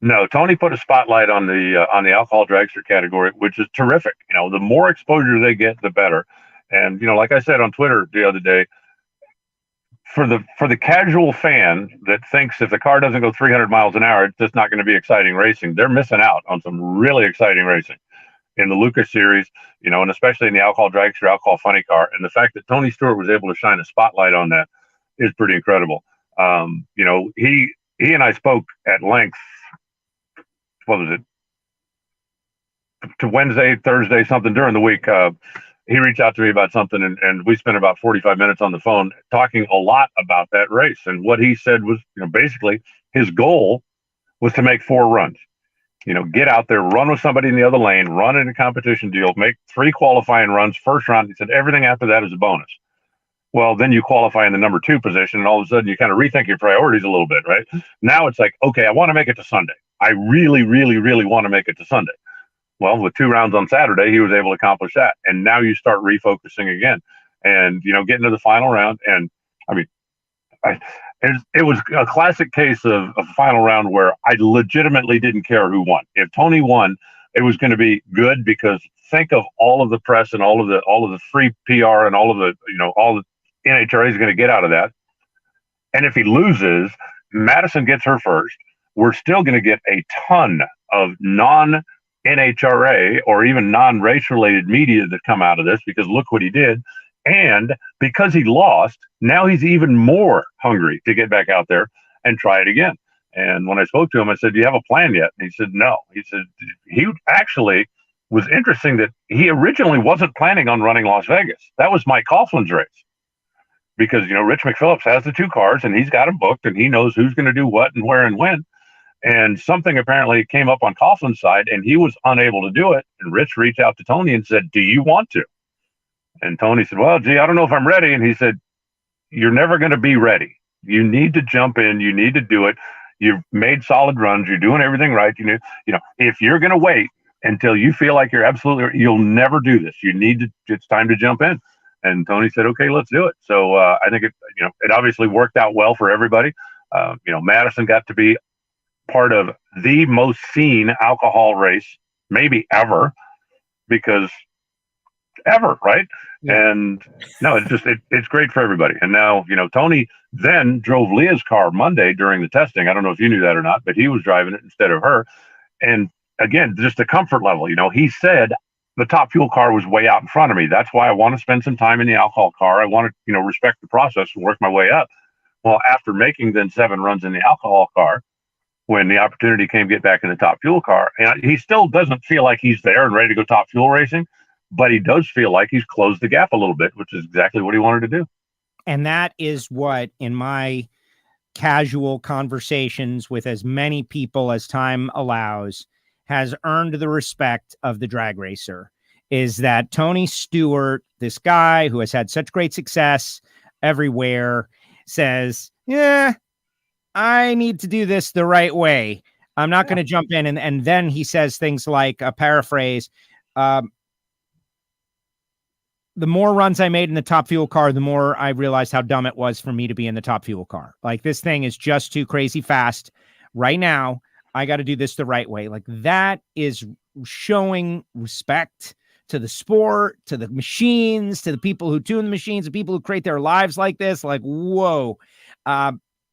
No, Tony put a spotlight on the alcohol dragster category, which is terrific. The more exposure they get, the better. And like I said on Twitter the other day, for the casual fan that thinks if the car doesn't go 300 miles an hour, it's just not going to be exciting racing. They're missing out on some really exciting racing in the Lucas Series, and especially in the alcohol dragster, alcohol funny car. And the fact that Tony Stewart was able to shine a spotlight on that is pretty incredible. He and I spoke at length. What was it? To Wednesday, Thursday, something during the week. He reached out to me about something, and we spent about 45 minutes on the phone talking a lot about that race. And what he said was, basically his goal was to make 4 runs. Get out there, run with somebody in the other lane, run in a competition deal, make 3 qualifying runs, first round. He said everything after that is a bonus. Well, then you qualify in the number 2 position, and all of a sudden you kind of rethink your priorities a little bit, right? Now it's like, okay, I want to make it to Sunday. I really, really, really want to make it to Sunday. Well, with 2 rounds on Saturday, he was able to accomplish that. And now you start refocusing again and, getting to the final round. And I mean, it was a classic case of a final round where I legitimately didn't care who won. If Tony won, it was going to be good, because think of all of the press and all of the free PR and all of the, all the NHRA is going to get out of that. And if he loses, Madison gets her first. We're still going to get a ton of non-NHRA or even non-race related media that come out of this, because look what he did. And because he lost, now he's even more hungry to get back out there and try it again. And when I spoke to him, I said, do you have a plan yet? And he said, no. He said, he actually was interesting that he originally wasn't planning on running Las Vegas. That was Mike Coughlin's race. Because, Rich McPhillips has the 2 cars and he's got them booked and he knows who's going to do what and where and when. And something apparently came up on Coughlin's side and he was unable to do it. And Rich reached out to Tony and said, do you want to? And Tony said, well, gee, I don't know if I'm ready. And he said, you're never going to be ready. You need to jump in. You need to do it. you've made solid runs. You're doing everything right. You know, if you're going to wait until you feel like you'll never do this. It's time to jump in. And Tony said, okay, let's do it. So I think it obviously worked out well for everybody. Madison got to be part of the most seen alcohol race maybe ever, because ever, right? Yeah. And no, it's great for everybody. And now, Tony then drove Leah's car Monday during the testing. I don't know if you knew that or not, but he was driving it instead of her. And again, just a comfort level. He said the Top Fuel car was way out in front of me. That's why I want to spend some time in the alcohol car. I want to, respect the process and work my way up. Well, after making then 7 runs in the alcohol car, when the opportunity came to get back in the Top Fuel car, and he still doesn't feel like he's there and ready to go Top Fuel racing, but he does feel like he's closed the gap a little bit, which is exactly what he wanted to do. And that is what, in my casual conversations with as many people as time allows, has earned the respect of the drag racer, is that Tony Stewart, this guy who has had such great success everywhere, says, yeah, I need to do this the right way. I'm not going to jump in. And then he says things like, a paraphrase, the more runs I made in the Top Fuel car, the more I realized how dumb it was for me to be in the Top Fuel car. Like, this thing is just too crazy fast right now. I got to do this the right way. Like, that is showing respect to the sport, to the machines, to the people who tune the machines, the people who create their lives like this. Like, whoa,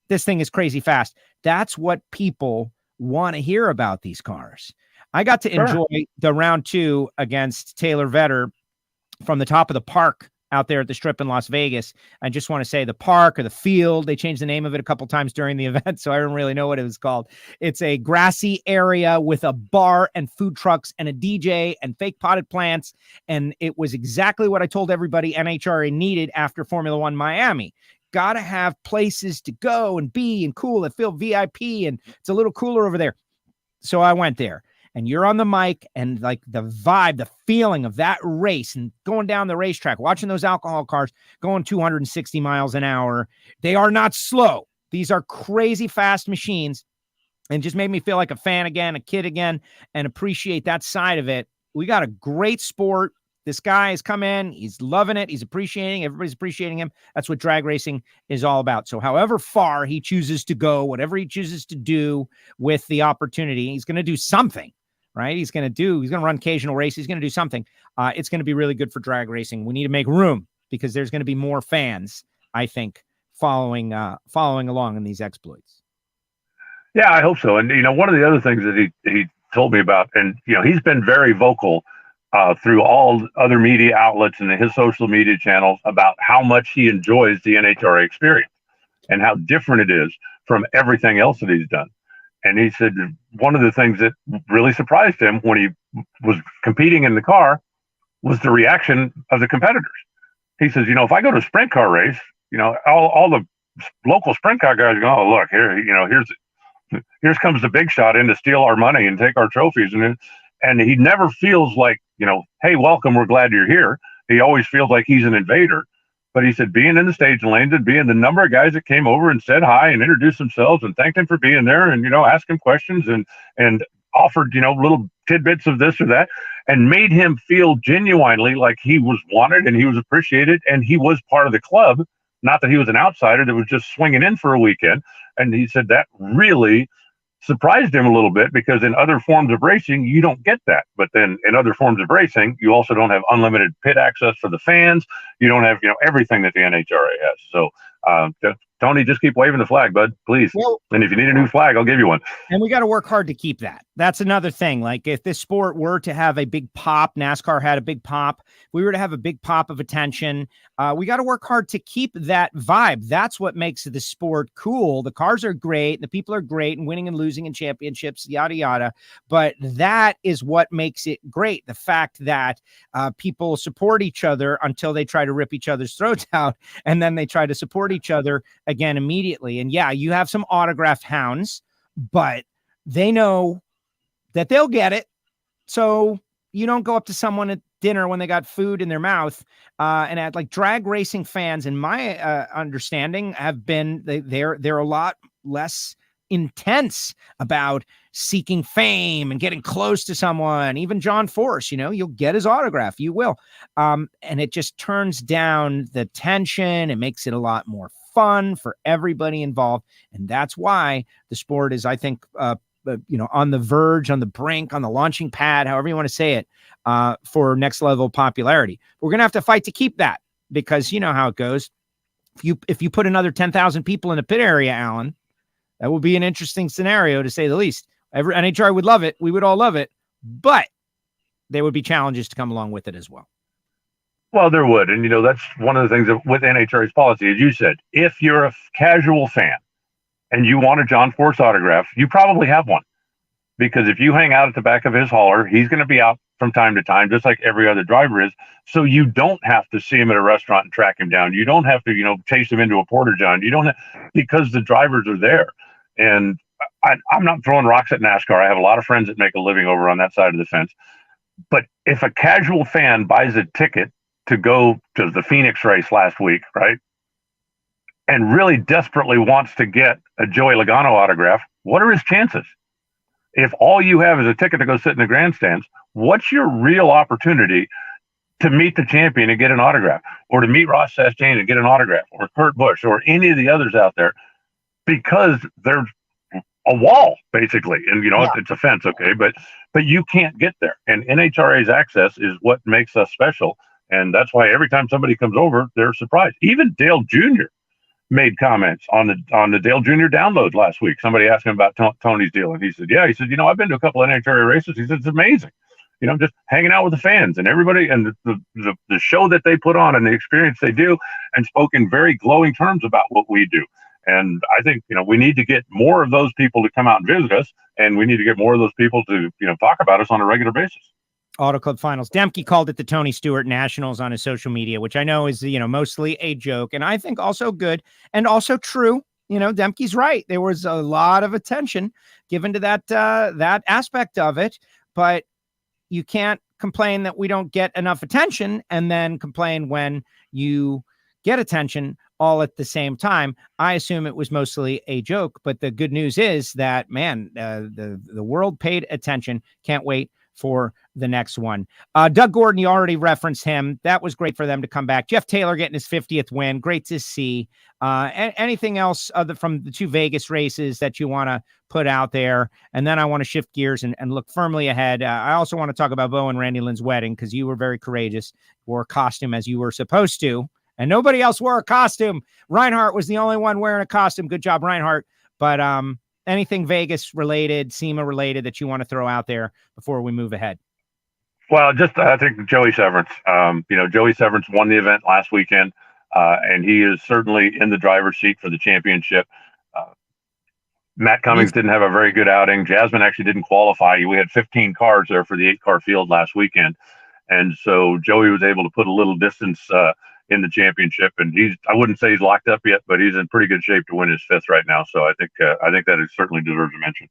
this thing is crazy fast. That's what people want to hear about these cars. I got to enjoy the round 2 against Taylor Vetter from the top of the park out there at the Strip in Las Vegas. I just want to say the park or the field, they changed the name of it a couple times during the event, so I don't really know what it was called. It's a grassy area with a bar and food trucks and a DJ and fake potted plants. And it was exactly what I told everybody NHRA needed after Formula One Miami. Got to have places to go and be and cool and feel VIP, and it's a little cooler over there. So I went there. And you're on the mic, and like the vibe, the feeling of that race and going down the racetrack, watching those alcohol cars going 260 miles an hour. They are not slow. These are crazy fast machines, and just made me feel like a fan again, a kid again, and appreciate that side of it. We got a great sport. This guy has come in. He's loving it. He's appreciating. Everybody's appreciating him. That's what drag racing is all about. So however far he chooses to go, whatever he chooses to do with the opportunity, he's going to do something. Right? He's going to run occasional races. He's going to do something. It's going to be really good for drag racing. We need to make room because there's going to be more fans, I think, following along in these exploits. Yeah, I hope so. And, one of the other things that he told me about, and, he's been very vocal through all other media outlets and his social media channels about how much he enjoys the NHRA experience and how different it is from everything else that he's done. And he said one of the things that really surprised him when he was competing in the car was the reaction of the competitors. He says, if I go to a sprint car race, all the local sprint car guys go, oh, look, here comes the big shot in to steal our money and take our trophies. And he never feels like, hey, welcome, we're glad you're here. He always feels like he's an invader. But he said being in the stage lanes and being the number of guys that came over and said hi and introduced themselves and thanked him for being there and, asked him questions and offered, little tidbits of this or that and made him feel genuinely like he was wanted and he was appreciated and he was part of the club. Not that he was an outsider that was just swinging in for a weekend. And he said that really surprised him a little bit because in other forms of racing, you don't get that. But then in other forms of racing, you also don't have unlimited pit access for the fans. You don't have, everything that the NHRA has. So, Tony, just keep waving the flag, bud, please. Well, and if you need a new flag, I'll give you one. And we got to work hard to keep that. That's another thing. Like if this sport were to have a big pop, NASCAR had a big pop, we were to have a big pop of attention. We got to work hard to keep that vibe. That's what makes the sport cool. The cars are great. The people are great and winning and losing in championships, yada, yada. But that is what makes it great. The fact that people support each other until they try to rip each other's throats out. And then they try to support each other again immediately. And yeah, you have some autographed hounds, but they know that they'll get it. So you don't go up to someone at dinner when they got food in their mouth and act like drag racing fans, in my understanding, have been, they're a lot less intense about seeking fame and getting close to someone. Even John Force, you'll get his autograph. You will. And it just turns down the tension. It makes it a lot more fun for everybody involved. And that's why the sport is, I think, on the verge, on the brink, on the launching pad, however you want to say it, for next level popularity. We're going to have to fight to keep that, because you know how it goes. If you put another 10,000 people in the pit area, Alan, that would be an interesting scenario, to say the least. Every NHRA would love it. We would all love it, but there would be challenges to come along with it as well. Well, there would. And, that's one of the things with NHRA's policy, as you said, if you're a casual fan and you want a John Force autograph, you probably have one. Because if you hang out at the back of his hauler, he's going to be out from time to time, just like every other driver is. So you don't have to see him at a restaurant and track him down. You don't have to, chase him into a porta-john. You don't have, because the drivers are there. And I'm not throwing rocks at NASCAR. I have a lot of friends that make a living over on that side of the fence. But if a casual fan buys a ticket to go to the Phoenix race last week, right, and really desperately wants to get a Joey Logano autograph, what are his chances? If all you have is a ticket to go sit in the grandstands, what's your real opportunity to meet the champion and get an autograph, or to meet Ross Chastain and get an autograph, or Kurt Busch, or any of the others out there? Because there's a wall, basically. And, it's a fence, okay, but you can't get there. And NHRA's access is what makes us special. And that's why every time somebody comes over, they're surprised. Even Dale Jr. made comments on the Dale Jr. download last week. Somebody asked him about Tony's deal, and he said, I've been to a couple of NHRA races. He said, it's amazing. Just hanging out with the fans and everybody, and the show that they put on and the experience they do, and spoke in very glowing terms about what we do. And I think, we need to get more of those people to come out and visit us, and we need to get more of those people to, talk about us on a regular basis. Auto Club Finals. Demke called it the Tony Stewart Nationals on his social media, which I know is, mostly a joke, and I think also good and also true. Demke's right. There was a lot of attention given to that aspect of it, but you can't complain that we don't get enough attention and then complain when you get attention all at the same time. I assume it was mostly a joke, but the good news is that, man, the world paid attention. Can't wait for the next one. Doug Gordon, you already referenced him. That was great for them to come back. Jeff Taylor getting his 50th win. Great to see. Anything else from the two Vegas races that you want to put out there? And then I want to shift gears and look firmly ahead. I also want to talk about Bo and Randy Lynn's wedding, because you were very courageous, wore a costume as you were supposed to, and nobody else wore a costume. Reinhart was the only one wearing a costume. Good job, Reinhart. But anything Vegas related, SEMA related that you want to throw out there before we move ahead? Well, I think Joey Severance. Joey Severance won the event last weekend, and he is certainly in the driver's seat for the championship. Matt Cummings didn't have a very good outing. Jasmine actually didn't qualify. We had 15 cars there for the 8-car field last weekend. And so Joey was able to put a little distance in the championship, and I wouldn't say he's locked up yet, but he's in pretty good shape to win his 5th right now. So I think that it certainly deserves a mention.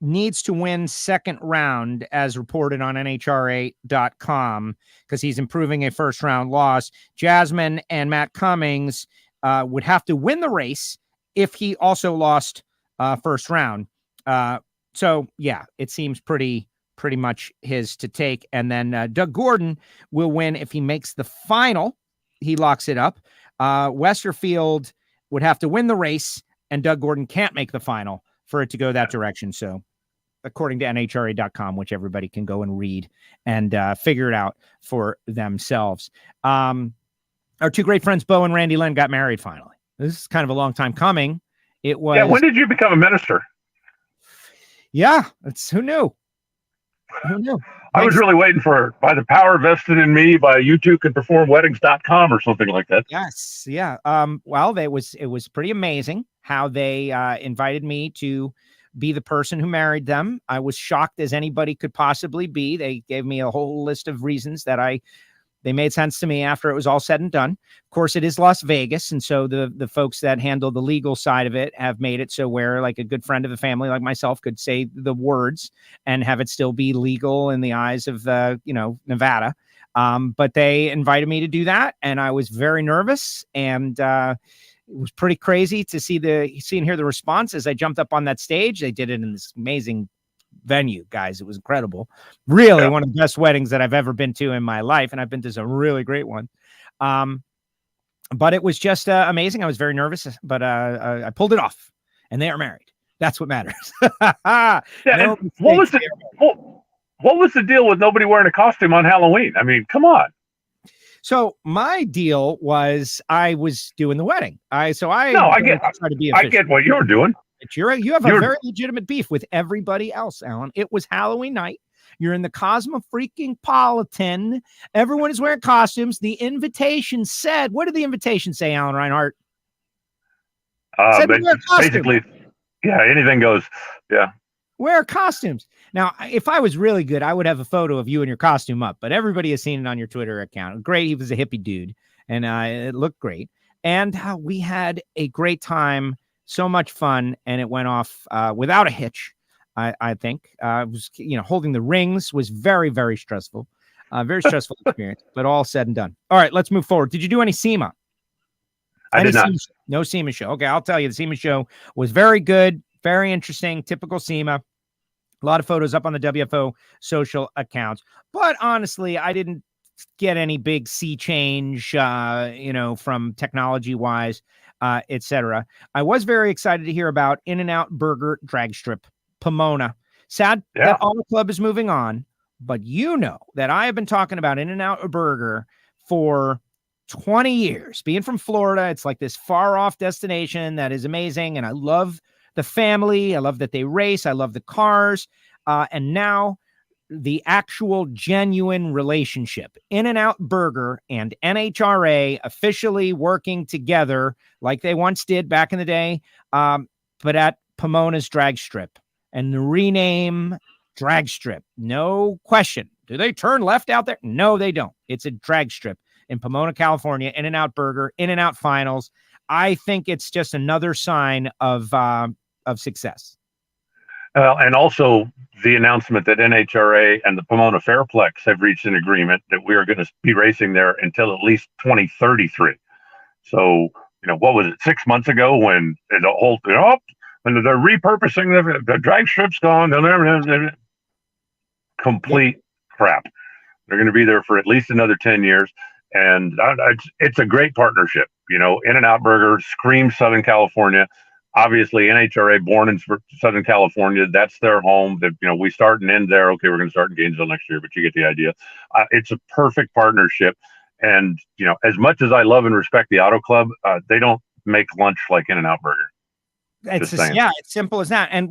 Needs to win second round, as reported on NHRA.com, because he's improving a first round loss. Jasmine and Matt Cummings would have to win the race if he also lost first round. So yeah, it seems pretty much his to take. And then Doug Gordon will win if he makes the final. He locks it up. Westerfield would have to win the race, and Doug Gordon can't make the final for it to go that direction. So according to NHRA.com, which everybody can go and read and figure it out for themselves. Our two great friends, Bo and Randy Lynn, got married finally. This is kind of a long time coming. It was. Yeah, when did you become a minister? Yeah, who knew? Who knew? I was really waiting for, by the power vested in me by you two can perform weddings.com or something like that. Yes. Yeah. Well, it was pretty amazing how they invited me to be the person who married them. I was shocked as anybody could possibly be. They gave me a whole list of reasons that they made sense to me after it was all said and done. Of course, it is Las Vegas. And so the folks that handle the legal side of it have made it so where like a good friend of the family like myself could say the words and have it still be legal in the eyes of, Nevada. But they invited me to do that. And I was very nervous. And, was pretty crazy to see and hear the response as I jumped up on that stage. They did it in this amazing venue, guys. It was incredible. Really one of the best weddings that I've ever been to in my life. And I've been to some really great ones. But it was just amazing. I was very nervous, but I pulled it off, and they are married. That's what matters. What was the deal with nobody wearing a costume on Halloween? I mean, come on. So my deal was I was doing the wedding. I get what you're doing. But you have a very legitimate beef with everybody else, Alan. It was Halloween night. You're in the Cosmopolitan. Everyone is wearing costumes. The invitation said, what did the invitation say, Alan Reinhart? Basically, anything goes. Yeah. Wear costumes. Now, if I was really good, I would have a photo of you in your costume up, but everybody has seen it on your Twitter account. Great. He was a hippie dude, and it looked great. And we had a great time, so much fun, and it went off without a hitch, I think. Was, holding the rings was very, very stressful. Very stressful experience, but all said and done. All right, let's move forward. Did you do any SEMA? I did not. No SEMA show. Okay, I'll tell you, the SEMA show was very good, very interesting, typical SEMA. A lot of photos up on the WFO social accounts. But honestly, I didn't get any big sea change, from technology-wise, etc. I was very excited to hear about In-N-Out Burger Drag Strip, Pomona. Sad that Auto Club is moving on, but you know that I have been talking about In-N-Out Burger for 20 years. Being from Florida, it's like this far-off destination that is amazing, and I love the family. I love that they race. I love the cars. And now the actual genuine relationship. In-N-Out Burger and NHRA officially working together like they once did back in the day, but at Pomona's Drag Strip. And the rename Drag Strip. No question. Do they turn left out there? No, they don't. It's a drag strip in Pomona, California. In-N-Out Burger, In-N-Out Finals. I think it's just another sign of success. And also the announcement that NHRA and the Pomona Fairplex have reached an agreement that we are going to be racing there until at least 2033. So, what was it, 6 months ago when the whole, when they're repurposing the drag strip's gone, they'll complete crap. They're going to be there for at least another 10 years. And it's a great partnership. In-N-Out Burger screams Southern California. Obviously, NHRA born in Southern California. That's their home. We start and end there. Okay, we're going to start in Gainesville next year, but you get the idea. It's a perfect partnership. And, as much as I love and respect the Auto Club, they don't make lunch like In-N-Out Burger. It's simple as that. And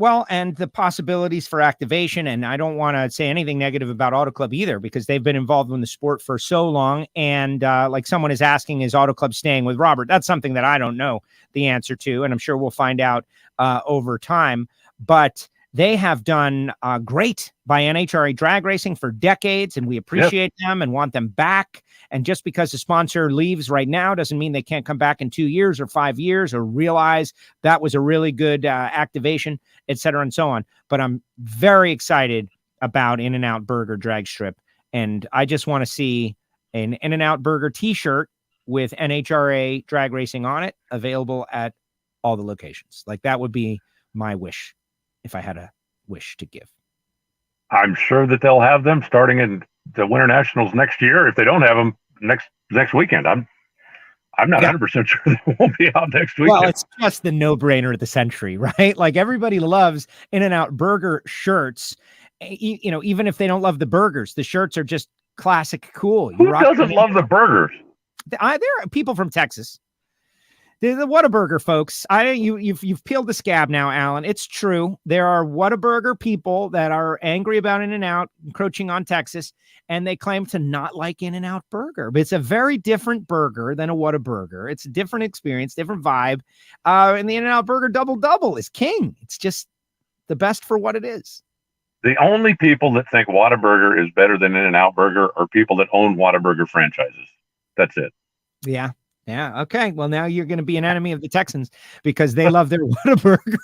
the possibilities for activation. And I don't want to say anything negative about Auto Club either, because they've been involved in the sport for so long. And like someone is asking, is Auto Club staying with Robert? That's something that I don't know the answer to. And I'm sure we'll find out over time. But they have done great by NHRA drag racing for decades, and we appreciate them and want them back. And just because the sponsor leaves right now doesn't mean they can't come back in 2 years or 5 years or realize that was a really good activation, et cetera, and so on. But I'm very excited about In-N-Out Burger Drag Strip. And I just want to see an In-N-Out Burger t-shirt with NHRA drag racing on it available at all the locations. Like, that would be my wish if I had a wish to give. I'm sure that they'll have them starting in the Winter Nationals next year. If they don't have them next weekend, I'm not 100% sure they won't be out next weekend. Well, it's just the no-brainer of the century, right? Like, everybody loves In-N-Out Burger shirts. Even if they don't love the burgers, the shirts are just classic cool. Who doesn't love the burgers? There are people from Texas. The Whataburger folks, you've peeled the scab now, Alan. It's true. There are Whataburger people that are angry about In-N-Out encroaching on Texas, and they claim to not like In-N-Out Burger. But it's a very different burger than a Whataburger. It's a different experience, different vibe. And the In-N-Out Burger Double is king. It's just the best for what it is. The only people that think Whataburger is better than In-N-Out Burger are people that own Whataburger franchises. That's it. Yeah. Yeah. Okay. Well, now you're going to be an enemy of the Texans because they love their Whataburger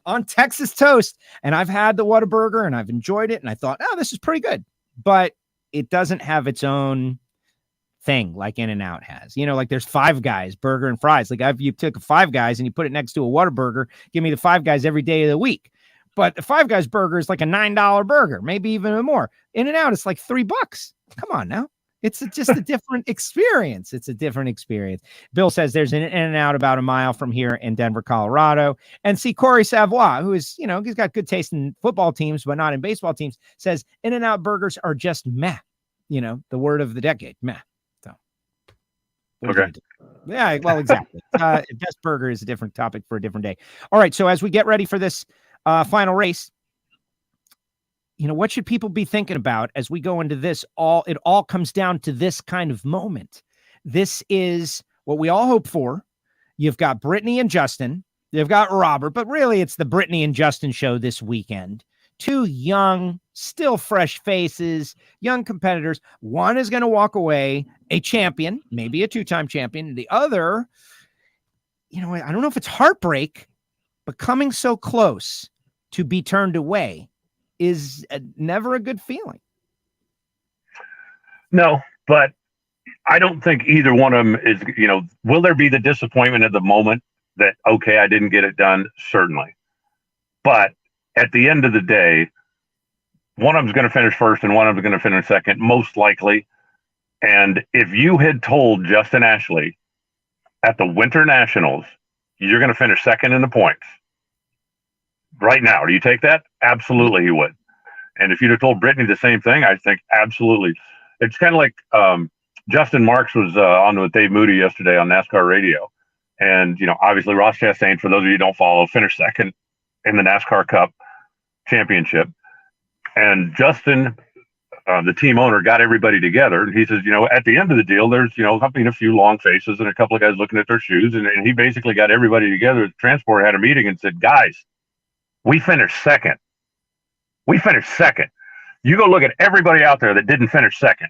on Texas toast. And I've had the Whataburger and I've enjoyed it. And I thought, this is pretty good. But it doesn't have its own thing like In-N-Out has. Like there's Five Guys burger and fries. Like you took a Five Guys and you put it next to a Whataburger, give me the Five Guys every day of the week. But the Five Guys burger is like a $9 burger, maybe even more. In-N-Out is like $3. Come on now. It's just a different experience. It's a different experience. Bill says there's an In-N-Out about a mile from here in Denver, Colorado. And see, Corey Savoy, who is, he's got good taste in football teams, but not in baseball teams, says In-N-Out burgers are just meh. The word of the decade, meh. So, okay. Yeah, well, exactly. Best burger is a different topic for a different day. All right. So as we get ready for this final race, what should people be thinking about as we go into this? It all comes down to this kind of moment. This is what we all hope for. You've got Brittany and Justin. You've got Robert, but really it's the Brittany and Justin show this weekend. Two young, still fresh faces, young competitors. One is going to walk away a champion, maybe a two-time champion. The other, I don't know if it's heartbreak, but coming so close to be turned away is never a good feeling. No, but I don't think either one of them is, will there be the disappointment at the moment that, okay, I didn't get it done? Certainly. But at the end of the day, one of them's going to finish first and one of them's going to finish second, most likely. And if you had told Justin Ashley at the Winter Nationals, you're going to finish second in the points right now, do you take that? Absolutely, he would. And if you'd have told Brittany the same thing, I think absolutely. It's kind of like Justin Marks was on with Dave Moody yesterday on NASCAR radio. And, obviously Ross Chastain, for those of you who don't follow, finished second in the NASCAR Cup Championship. And Justin, the team owner, got everybody together. And he says, at the end of the deal, there's, a few long faces and a couple of guys looking at their shoes. And he basically got everybody together. The transport had a meeting and said, guys, we finished second. We finished second. You go look at everybody out there that didn't finish second.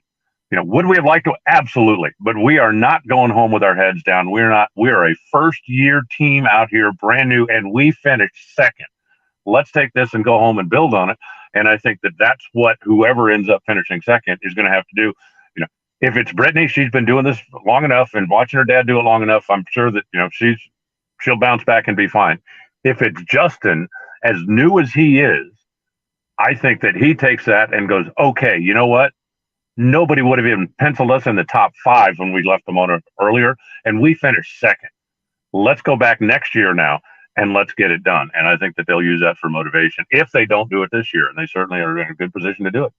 Would we have liked to? Absolutely. But we are not going home with our heads down. We are a first-year team out here, brand new, and we finished second. Let's take this and go home and build on it. And I think that that's what whoever ends up finishing second is going to have to do. If it's Brittany, she's been doing this long enough and watching her dad do it long enough, I'm sure that, she'll bounce back and be fine. If it's Justin, as new as he is, I think that he takes that and goes, okay, you know what? Nobody would have even penciled us in the top 5 when we left them on earlier, and we finished second. Let's go back next year now, and let's get it done. And I think that they'll use that for motivation if they don't do it this year, and they certainly are in a good position to do it.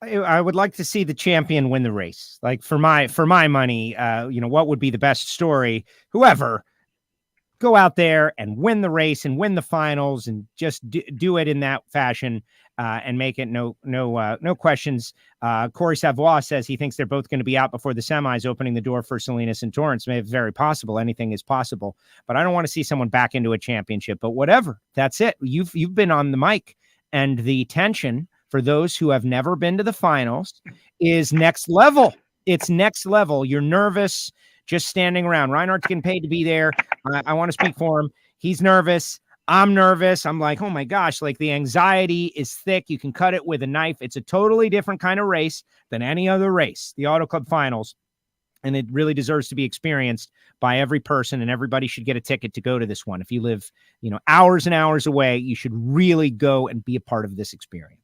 I would like to see the champion win the race. Like for my money, what would be the best story? Whoever, go out there and win the race and win the finals and just do it in that fashion and make it no questions. Corey Savoy says he thinks they're both going to be out before the semis, opening the door for Salinas and Torrence. Maybe it's very possible. Anything is possible, but I don't want to see someone back into a championship. But whatever, that's it. You've been on the mic, and the tension for those who have never been to the finals is next level. It's next level. You're nervous just standing around. Reinhart's getting paid to be there. I want to speak for him. He's nervous. I'm nervous. I'm like, oh my gosh, like the anxiety is thick. You can cut it with a knife. It's a totally different kind of race than any other race, the Auto Club Finals. And it really deserves to be experienced by every person, and everybody should get a ticket to go to this one. If you live, hours and hours away, you should really go and be a part of this experience.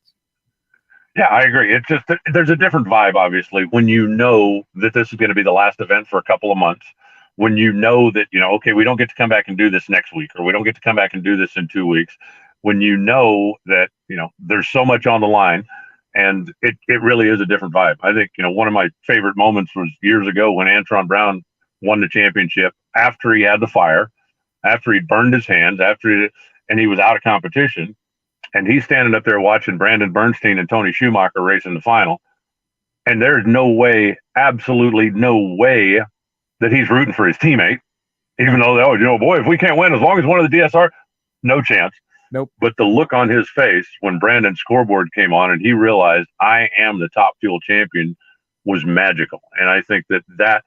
Yeah, I agree. It's just that there's a different vibe, obviously, when you know that this is going to be the last event for a couple of months, when you know that, okay, we don't get to come back and do this next week, or we don't get to come back and do this in 2 weeks, when you know that, there's so much on the line, and it really is a different vibe. I think, one of my favorite moments was years ago when Antron Brown won the championship after he had the fire, after he'd burned his hands, and he was out of competition. And he's standing up there watching Brandon Bernstein and Tony Schumacher race in the final. And there's no way, absolutely no way that he's rooting for his teammate, even though, boy, if we can't win, as long as one of the DSR, no chance. Nope. But the look on his face when Brandon's scoreboard came on and he realized I am the top fuel champion was magical. And I think that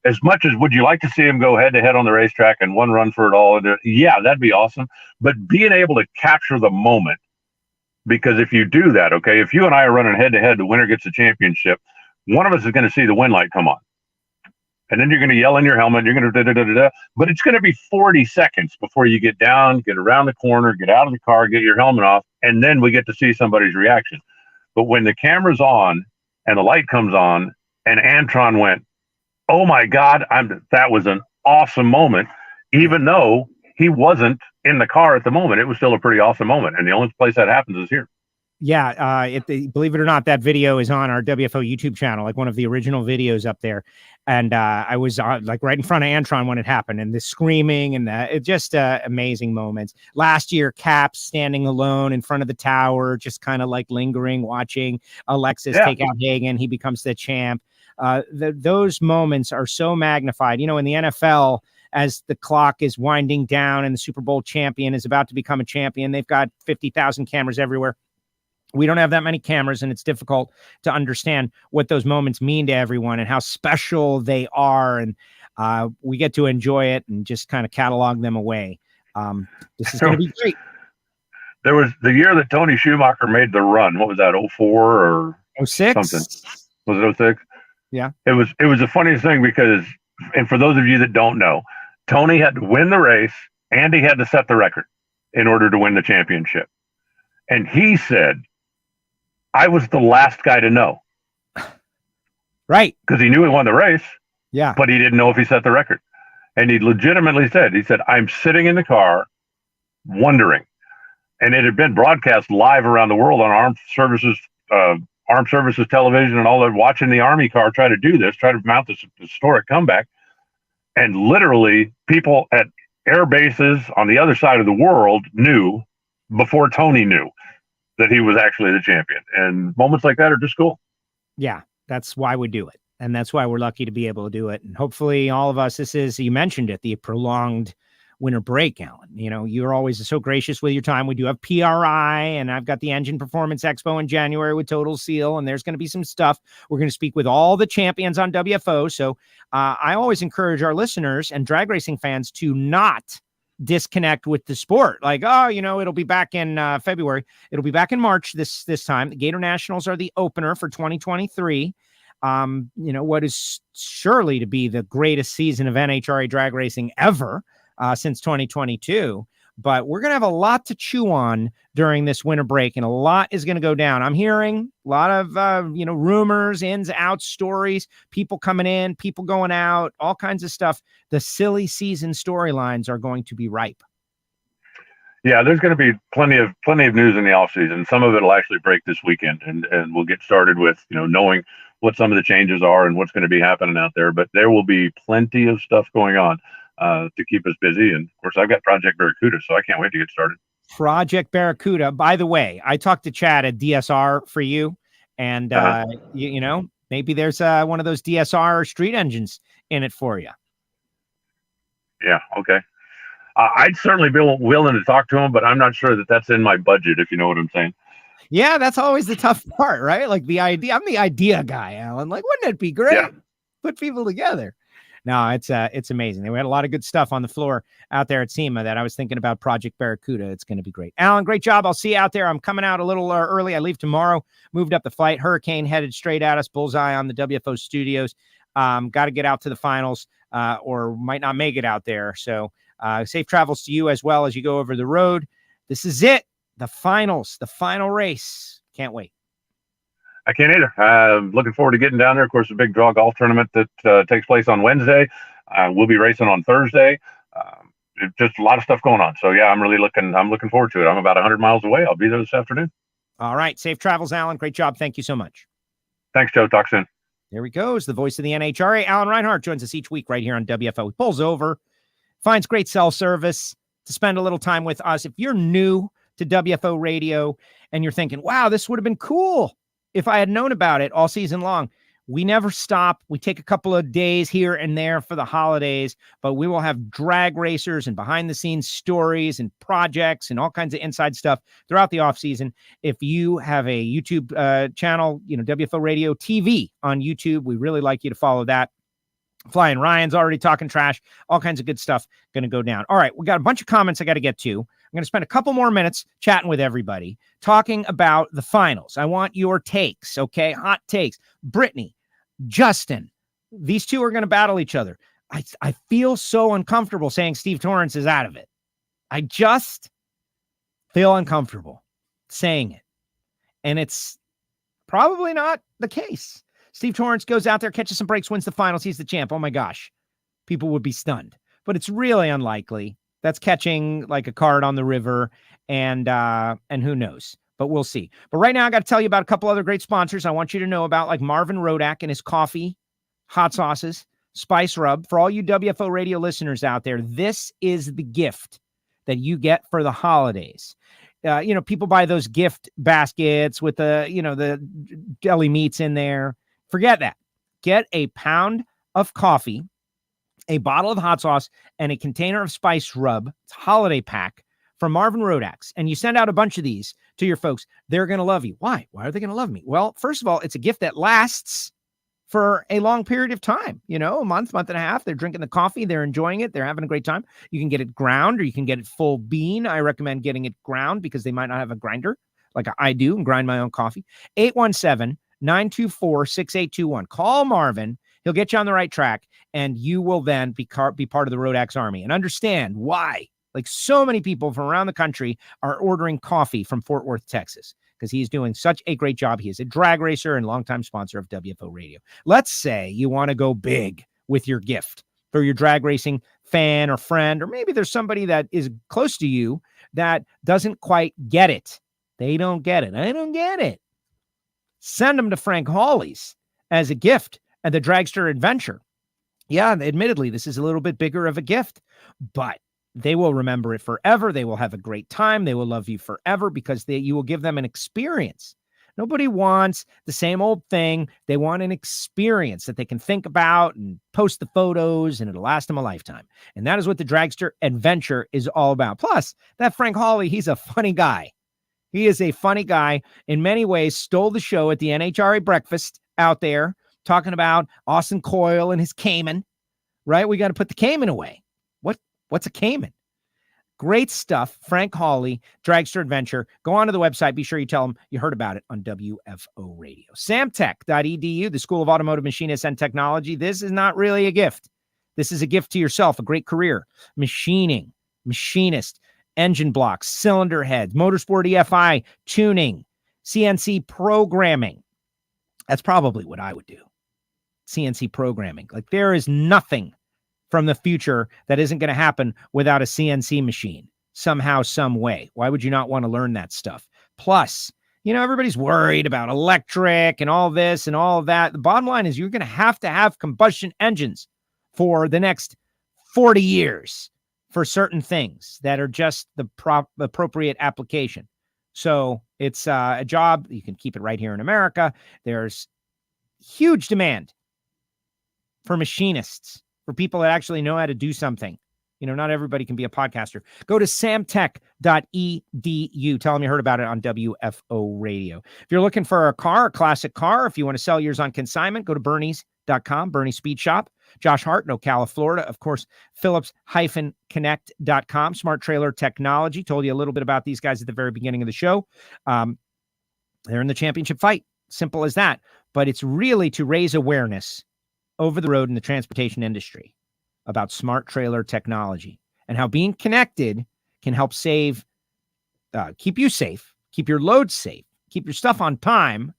as much as would you like to see him go head to head on the racetrack and one run for it all? Yeah, that'd be awesome. But being able to capture the moment, because if you do that, okay, if you and I are running head to head, the winner gets the championship, one of us is going to see the win light come on. And then you're going to yell in your helmet. You're going to da-da-da-da-da. But it's going to be 40 seconds before you get down, get around the corner, get out of the car, get your helmet off, and then we get to see somebody's reaction. But when the camera's on and the light comes on and Antron went, oh, my God, that was an awesome moment, even though he wasn't in the car at the moment. It was still a pretty awesome moment. And the only place that happens is here. Yeah, believe it or not, that video is on our WFO YouTube channel, like one of the original videos up there. And I was like right in front of Antron when it happened, and the screaming and it just amazing moments. Last year, Cap standing alone in front of the tower, just kind of like lingering, watching Alexis take out Hagan. He becomes the champ. Those moments are so magnified. You know, in the NFL, as the clock is winding down and the Super Bowl champion is about to become a champion, they've got 50,000 cameras everywhere. We don't have that many cameras, and it's difficult to understand what those moments mean to everyone and how special they are. And we get to enjoy it and just kind of catalog them away. This is going to be great. There was the year that Tony Schumacher made the run. What was that, 04 or 06? Something? Was it 06? Yeah. It was the funniest thing because, and for those of you that don't know, Tony had to win the race and he had to set the record in order to win the championship. And he said, I was the last guy to know. Right. Because he knew he won the race. Yeah. But he didn't know if he set the record. And he legitimately said, I'm sitting in the car wondering. And it had been broadcast live around the world on armed services television and all that, watching the Army car try to mount this historic comeback. And literally people at air bases on the other side of the world knew before Tony knew that he was actually the champion. And moments like that are just cool. Yeah, that's why we do it. And that's why we're lucky to be able to do it. And hopefully all of us, you mentioned it, the prolonged winter break, Alan. You know, you're always so gracious with your time. We do have PRI, and I've got the Engine Performance Expo in January with Total Seal, and there's going to be some stuff. We're going to speak with all the champions on WFO. So I always encourage our listeners and drag racing fans to not disconnect with the sport. Like, it'll be back in February. It'll be back in March this time. The Gator Nationals are the opener for 2023. What is surely to be the greatest season of NHRA drag racing ever since 2022. But we're going to have a lot to chew on during this winter break, and a lot is going to go down. I'm hearing a lot of, rumors, ins, outs, stories, people coming in, people going out, all kinds of stuff. The silly season storylines are going to be ripe. Yeah, there's going to be plenty of news in the off season. Some of it will actually break this weekend, and we'll get started with, knowing what some of the changes are and what's going to be happening out there. But there will be plenty of stuff going on to keep us busy. And of course, I've got Project Barracuda, so I can't wait to get started. Project Barracuda. By the way, I talked to Chad at DSR for you, and maybe there's one of those DSR street engines in it for you. Yeah. Okay. I'd certainly be willing to talk to him, but I'm not sure that that's in my budget, if you know what I'm saying. Yeah, that's always the tough part, right? Like the idea. I'm the idea guy, Alan. Like, wouldn't it be great? Yeah. Put people together. No, it's amazing. We had a lot of good stuff on the floor out there at SEMA that I was thinking about Project Barracuda. It's going to be great. Alan, great job. I'll see you out there. I'm coming out a little early. I leave tomorrow, moved up the flight. Hurricane headed straight at us, bullseye on the WFO studios. Got to get out to the finals or might not make it out there. So safe travels to you as well as you go over the road. This is it. The finals, the final race. Can't wait. I can't either. Looking forward to getting down there. Of course, a big draw golf tournament that takes place on Wednesday. We'll be racing on Thursday. Just a lot of stuff going on. So yeah, I'm looking forward to it. I'm about 100 miles away. I'll be there this afternoon. All right. Safe travels, Alan. Great job. Thank you so much. Thanks, Joe. Talk soon. There he goes. The voice of the NHRA, Alan Reinhart, joins us each week right here on WFO. He pulls over, finds great cell service to spend a little time with us. If you're new to WFO Radio and you're thinking, wow, this would have been cool if I had known about it all season long. We never stop. We take a couple of days here and there for the holidays, but we will have drag racers and behind the scenes stories and projects and all kinds of inside stuff throughout the off season. If you have a YouTube channel, WFO Radio TV on YouTube, we really like you to follow that. Flying Ryan's already talking trash, all kinds of good stuff going to go down. All right. We got a bunch of comments I got to get to. I'm going to spend a couple more minutes chatting with everybody, talking about the finals. I want your takes, okay? Hot takes. Brittany, Justin, These two are going to battle each other. I feel so uncomfortable saying Steve Torrence is out of it. I just feel uncomfortable saying it. And it's probably not the case. Steve Torrence goes out there, catches some breaks, wins the finals. He's the champ. Oh my gosh. People would be stunned. But it's really unlikely. That's catching like a card on the river, and who knows. But we'll see. But right now, I got to tell you about a couple other great sponsors I want you to know about, like Marvin Rodak and his coffee, hot sauces, spice rub. For all you WFO radio listeners out there, this is the gift that you get for the holidays. People buy those gift baskets with the deli meats in there. Forget that. Get a pound of coffee, a bottle of hot sauce, and a container of spice rub. It's a holiday pack from Marvin Rodak's. And you send out a bunch of these to your folks. They're going to love you. Why? Why are they going to love me? Well, first of all, it's a gift that lasts for a long period of time, a month and a half. They're drinking the coffee. They're enjoying it. They're having a great time. You can get it ground or you can get it full bean. I recommend getting it ground because they might not have a grinder like I do and grind my own coffee. 817-924-6821. Call Marvin. He'll get you on the right track, and you will then be part of the Rodak's army. And understand why, like so many people from around the country are ordering coffee from Fort Worth, Texas, because he's doing such a great job. He is a drag racer and longtime sponsor of WFO Radio. Let's say you want to go big with your gift for your drag racing fan or friend, or maybe there's somebody that is close to you that doesn't quite get it. They don't get it. I don't get it. Send them to Frank Hawley's as a gift at the Dragster Adventure. Yeah, admittedly, this is a little bit bigger of a gift, but they will remember it forever. They will have a great time. They will love you forever because you will give them an experience. Nobody wants the same old thing. They want an experience that they can think about and post the photos, and it'll last them a lifetime. And that is what the Dragster Adventure is all about. Plus, that Frank Hawley, he's a funny guy. He is a funny guy. In many ways, stole the show at the NHRA breakfast out there, talking about Austin Coyle and his Cayman, right? We got to put the Cayman away. What's a Cayman? Great stuff. Frank Hawley, Dragster Adventure. Go onto the website. Be sure you tell them you heard about it on WFO Radio. Samtech.edu, the School of Automotive Machinists and Technology. This is not really a gift. This is a gift to yourself, a great career. Machining, machinist, engine blocks, cylinder heads, motorsport EFI, tuning, CNC programming. That's probably what I would do. CNC programming. Like there is nothing from the future that isn't going to happen without a CNC machine somehow, some way. Why would you not want to learn that stuff? Plus, everybody's worried about electric and all this and all of that. The bottom line is you're going to have combustion engines for the next 40 years for certain things that are just the appropriate application. So it's a job. You can keep it right here in America. There's huge demand for machinists, for people that actually know how to do something. Not everybody can be a podcaster. Go to samtech.edu. Tell them you heard about it on WFO Radio. If you're looking for a classic car, if you want to sell yours on consignment, go to Bernie's.com, Bernie's Speed Shop. Josh Hart in Ocala, Florida. Of course, Phillips-Connect.com, Smart Trailer Technology. Told you a little bit about these guys at the very beginning of the show. They're in the championship fight. Simple as that. But it's really to raise awareness over the road in the transportation industry about smart trailer technology and how being connected can help keep you safe, keep your load safe, keep your stuff on time,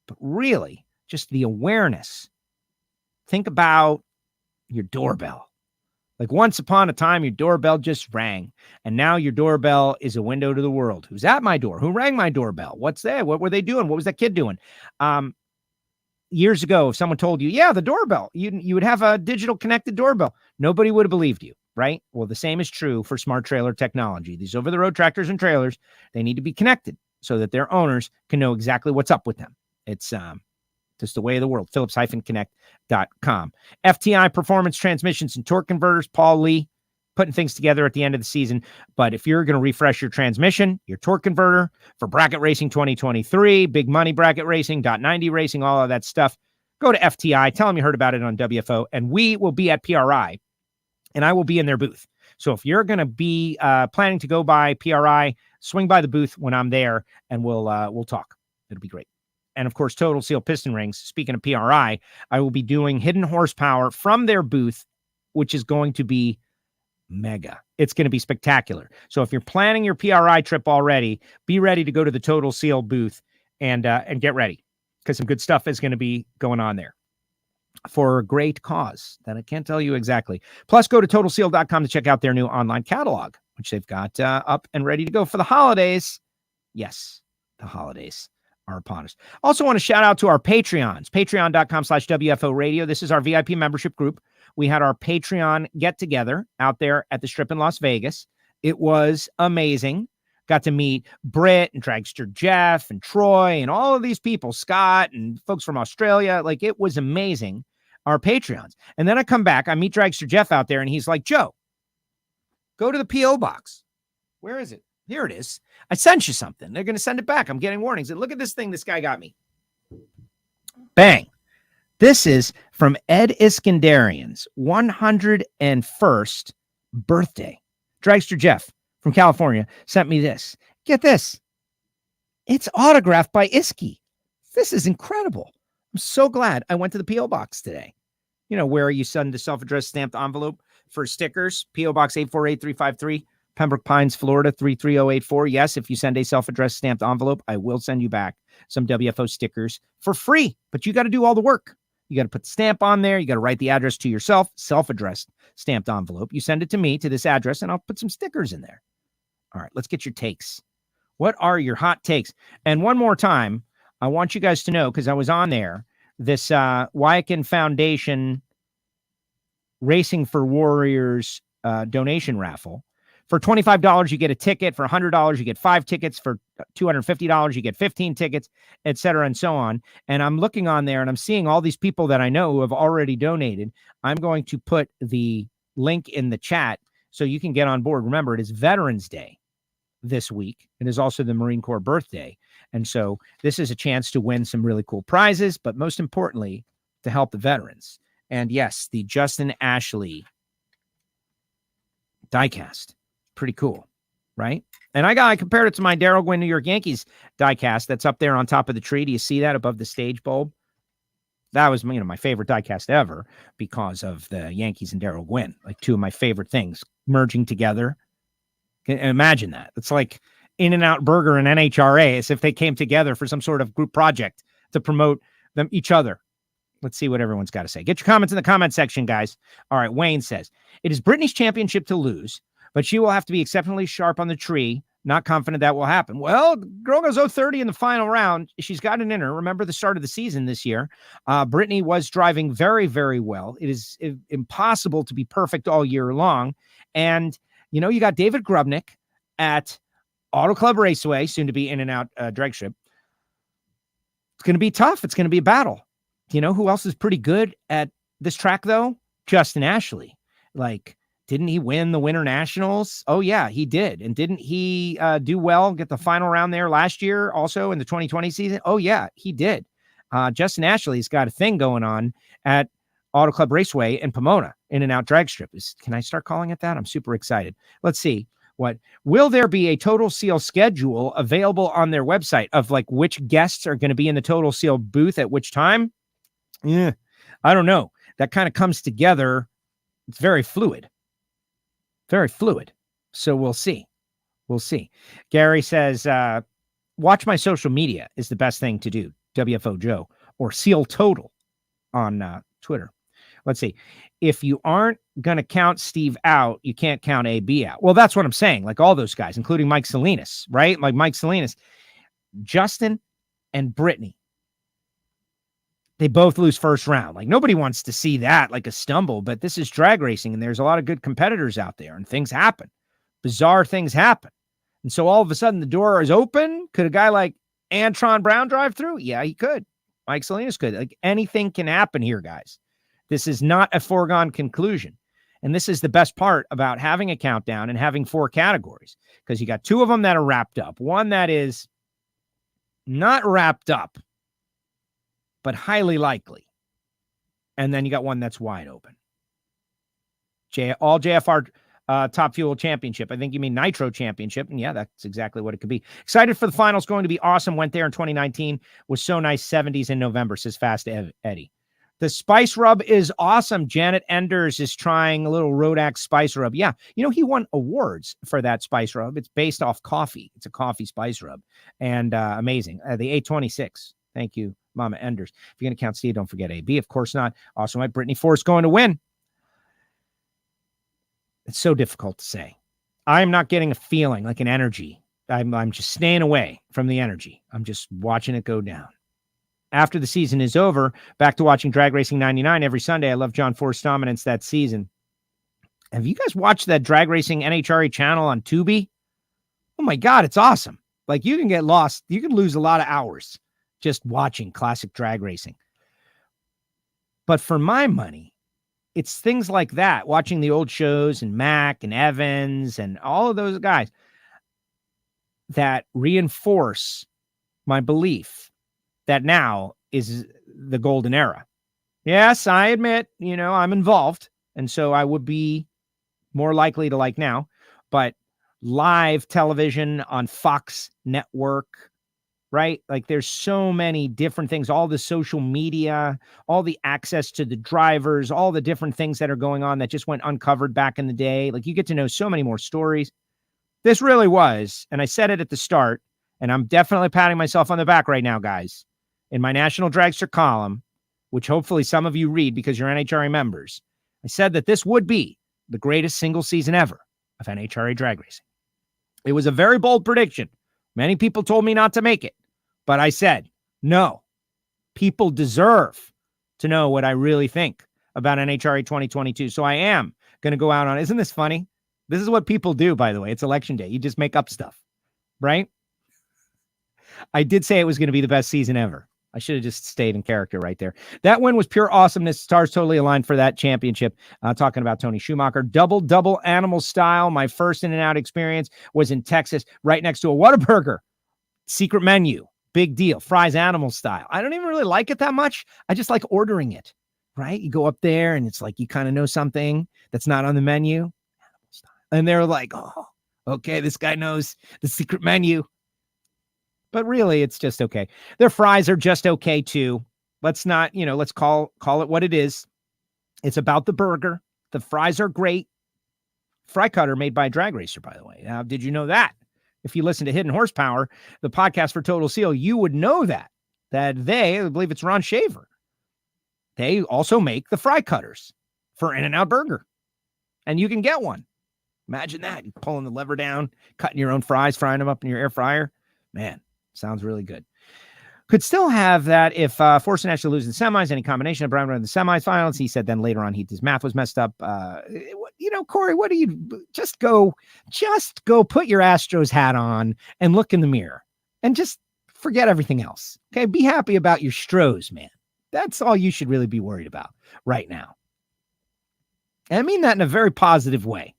but really just the awareness. Think about your doorbell. Like once upon a time, your doorbell just rang, and now your doorbell is a window to the world. Who's at my door? Who rang my doorbell? What's there? What were they doing? What was that kid doing? Years ago, if someone told you, yeah, the doorbell, you would have a digital connected doorbell, nobody would have believed you, right? Well, the same is true for smart trailer technology. These over-the-road tractors and trailers, they need to be connected so that their owners can know exactly what's up with them. It's just the way of the world. Phillips-Connect.com. FTI Performance Transmissions and Torque Converters, Paul Lee, putting things together at the end of the season. But if you're going to refresh your transmission, your torque converter for Bracket Racing 2023, Big Money Bracket Racing, .90 Racing, all of that stuff, go to FTI. Tell them you heard about it on WFO, and we will be at PRI, and I will be in their booth. So if you're going to be planning to go by PRI, swing by the booth when I'm there, and we'll talk. It'll be great. and of course, Total Seal piston rings. Speaking of PRI, I will be doing hidden horsepower from their booth, which is going to be mega. It's going to be spectacular. So if you're planning your PRI trip already, be ready to go to the Total Seal booth and get ready, because some good stuff is going to be going on there for a great cause that I can't tell you exactly. Plus, go to TotalSeal.com to check out their new online catalog, which they've got up and ready to go for the holidays. Yes, the holidays are upon us. Also want to shout out to our Patreons, patreon.com/WFO Radio. This is our VIP membership group. We had our Patreon get together out there at the Strip in Las Vegas. It was amazing. Got to meet Britt and Dragster Jeff and Troy and all of these people, Scott and folks from Australia. Like, it was amazing, our Patreons. And then I come back, I meet Dragster Jeff out there, and he's like, Joe, go to the P.O. box. Where is it? Here it is. I sent you something. They're going to send it back. I'm getting warnings. And look at this thing this guy got me. Bang. This is from Ed Iskandarian's 101st birthday. Dragster Jeff from California sent me this. Get this. It's autographed by Iski. This is incredible. I'm so glad I went to the P.O. box today. You know, where you send the self-addressed stamped envelope for stickers. P.O. Box 848353, Pembroke Pines, Florida 33084. Yes, if you send a self-addressed stamped envelope, I will send you back some WFO stickers for free. But you got to do all the work. You got to put the stamp on there. You got to write the address to yourself, self-addressed stamped envelope. You send it to me, to this address, and I'll put some stickers in there. All right, let's get your takes. What are your hot takes? And one more time, I want you guys to know, because I was on there, this Wyakin Foundation Racing for Warriors donation raffle. For $25, you get a ticket. For $100, you get 5 tickets. For $250, you get 15 tickets, et cetera, and so on. And I'm looking on there, and I'm seeing all these people that I know who have already donated. I'm going to put the link in the chat so you can get on board. Remember, it is Veterans Day this week. It is also the Marine Corps birthday. And so this is a chance to win some really cool prizes, but most importantly, to help the veterans. And yes, the Justin Ashley diecast. Pretty cool, right? And I compared it to my Darryl Gwynn New York Yankees diecast that's up there on top of the tree. Do you see that above the stage bulb? That was, my favorite diecast ever because of the Yankees and Darryl Gwynn, like two of my favorite things merging together. Imagine that. It's like In-N-Out Burger and NHRA, as if they came together for some sort of group project to promote them each other. Let's see what everyone's got to say. Get your comments in the comment section, guys. All right, Wayne says, it is Brittany's championship to lose, but she will have to be exceptionally sharp on the tree. Not confident that will happen. Well, the girl goes 0-30 in the final round. She's got it in her. Remember the start of the season this year. Brittany was driving very, very well. It is impossible to be perfect all year long. And, you got David Grubnick at Auto Club Raceway, soon to be In-N-Out drag strip. It's going to be tough. It's going to be a battle. Who else is pretty good at this track, though? Justin Ashley. Didn't he win the Winter Nationals? Oh, yeah, he did. And didn't he do well, get the final round there last year also in the 2020 season? Oh, yeah, he did. Justin Ashley's got a thing going on at Auto Club Raceway in Pomona, In-N-Out drag strip. Can I start calling it that? I'm super excited. Let's see. Will there be a Total Seal schedule available on their website of which guests are going to be in the Total Seal booth at which time? Yeah, I don't know. That kind of comes together. It's very fluid. Very fluid. So we'll see. We'll see. Gary says, watch my social media is the best thing to do. WFO Joe or Seal Total on Twitter. Let's see. If you aren't going to count Steve out, you can't count AB out. Well, that's what I'm saying. Like all those guys, including Mike Salinas, right? Like Mike Salinas, Justin and Brittany. They both lose first round. Like nobody wants to see that like a stumble, but this is drag racing and there's a lot of good competitors out there and things happen. Bizarre things happen. And so all of a sudden the door is open. Could a guy like Antron Brown drive through? Yeah, he could. Mike Salinas could. Like anything can happen here, guys. This is not a foregone conclusion. And this is the best part about having a countdown and having 4 categories, because you got 2 of them that are wrapped up. One that is not wrapped up, but highly likely. And then you got one that's wide open. All JFR Top Fuel Championship. I think you mean Nitro Championship. And yeah, that's exactly what it could be. Excited for the finals. Going to be awesome. Went there in 2019. Was so nice. 70s in November, says Fast Eddie. The spice rub is awesome. Janet Enders is trying a little Rodak spice rub. Yeah, he won awards for that spice rub. It's based off coffee. It's a coffee spice rub. And amazing. The 826. Thank you, Mama Enders. If you're going to count Steve, don't forget AB. Of course not. Also, my Brittany Force going to win. It's so difficult to say. I'm not getting a feeling, like an energy. I'm just staying away from the energy. I'm just watching it go down. After the season is over, back to watching Drag Racing 99 every Sunday. I love John Force dominance that season. Have you guys watched that Drag Racing NHRA channel on Tubi? Oh my God, it's awesome. Like, you can get lost. You can lose a lot of hours just watching classic drag racing. But for my money, it's things like that, watching the old shows and Mac and Evans and all of those guys that reinforce my belief that now is the golden era. Yes, I admit, I'm involved. And so I would be more likely to like now, but live television on Fox Network, right? Like, there's so many different things, all the social media, all the access to the drivers, all the different things that are going on that just went uncovered back in the day. Like, you get to know so many more stories. This really was, and I said it at the start, and I'm definitely patting myself on the back right now, guys. In my National Dragster column, which hopefully some of you read because you're NHRA members, I said that this would be the greatest single season ever of NHRA drag racing. It was a very bold prediction. Many people told me not to make it, but I said, no, people deserve to know what I really think about NHRA 2022. So I am going to go out on, isn't this funny? This is what people do, by the way. It's election day. You just make up stuff, right? I did say it was going to be the best season ever. I should have just stayed in character right there. That win was pure awesomeness. Stars totally aligned for that championship. Talking about Tony Schumacher. Double animal style. My first In-N-Out experience was in Texas, right next to a Whataburger. Secret menu. Big deal. Fries animal style. I don't even really like it that much. I just like ordering it, right? You go up there and it's like you kind of know something that's not on the menu. Animal style. And they're like, oh, okay, this guy knows the secret menu. But really, it's just okay. Their fries are just okay, too. Let's not, let's call it what it is. It's about the burger. The fries are great. Fry cutter made by a drag racer, by the way. Now, did you know that? If you listen to Hidden Horsepower, the podcast for Total Seal, you would know that they, I believe it's Ron Shaver, they also make the fry cutters for In-N-Out Burger. And you can get one. Imagine that. You're pulling the lever down, cutting your own fries, frying them up in your air fryer. Man. Sounds really good. Could still have that if Force and Ashley lose in the semis, any combination of Brown in the semifinals. He said then later on his math was messed up. Corey, what do you just go put your Astros hat on and look in the mirror and just forget everything else. Okay. Be happy about your Stros, man. That's all you should really be worried about right now. And I mean that in a very positive way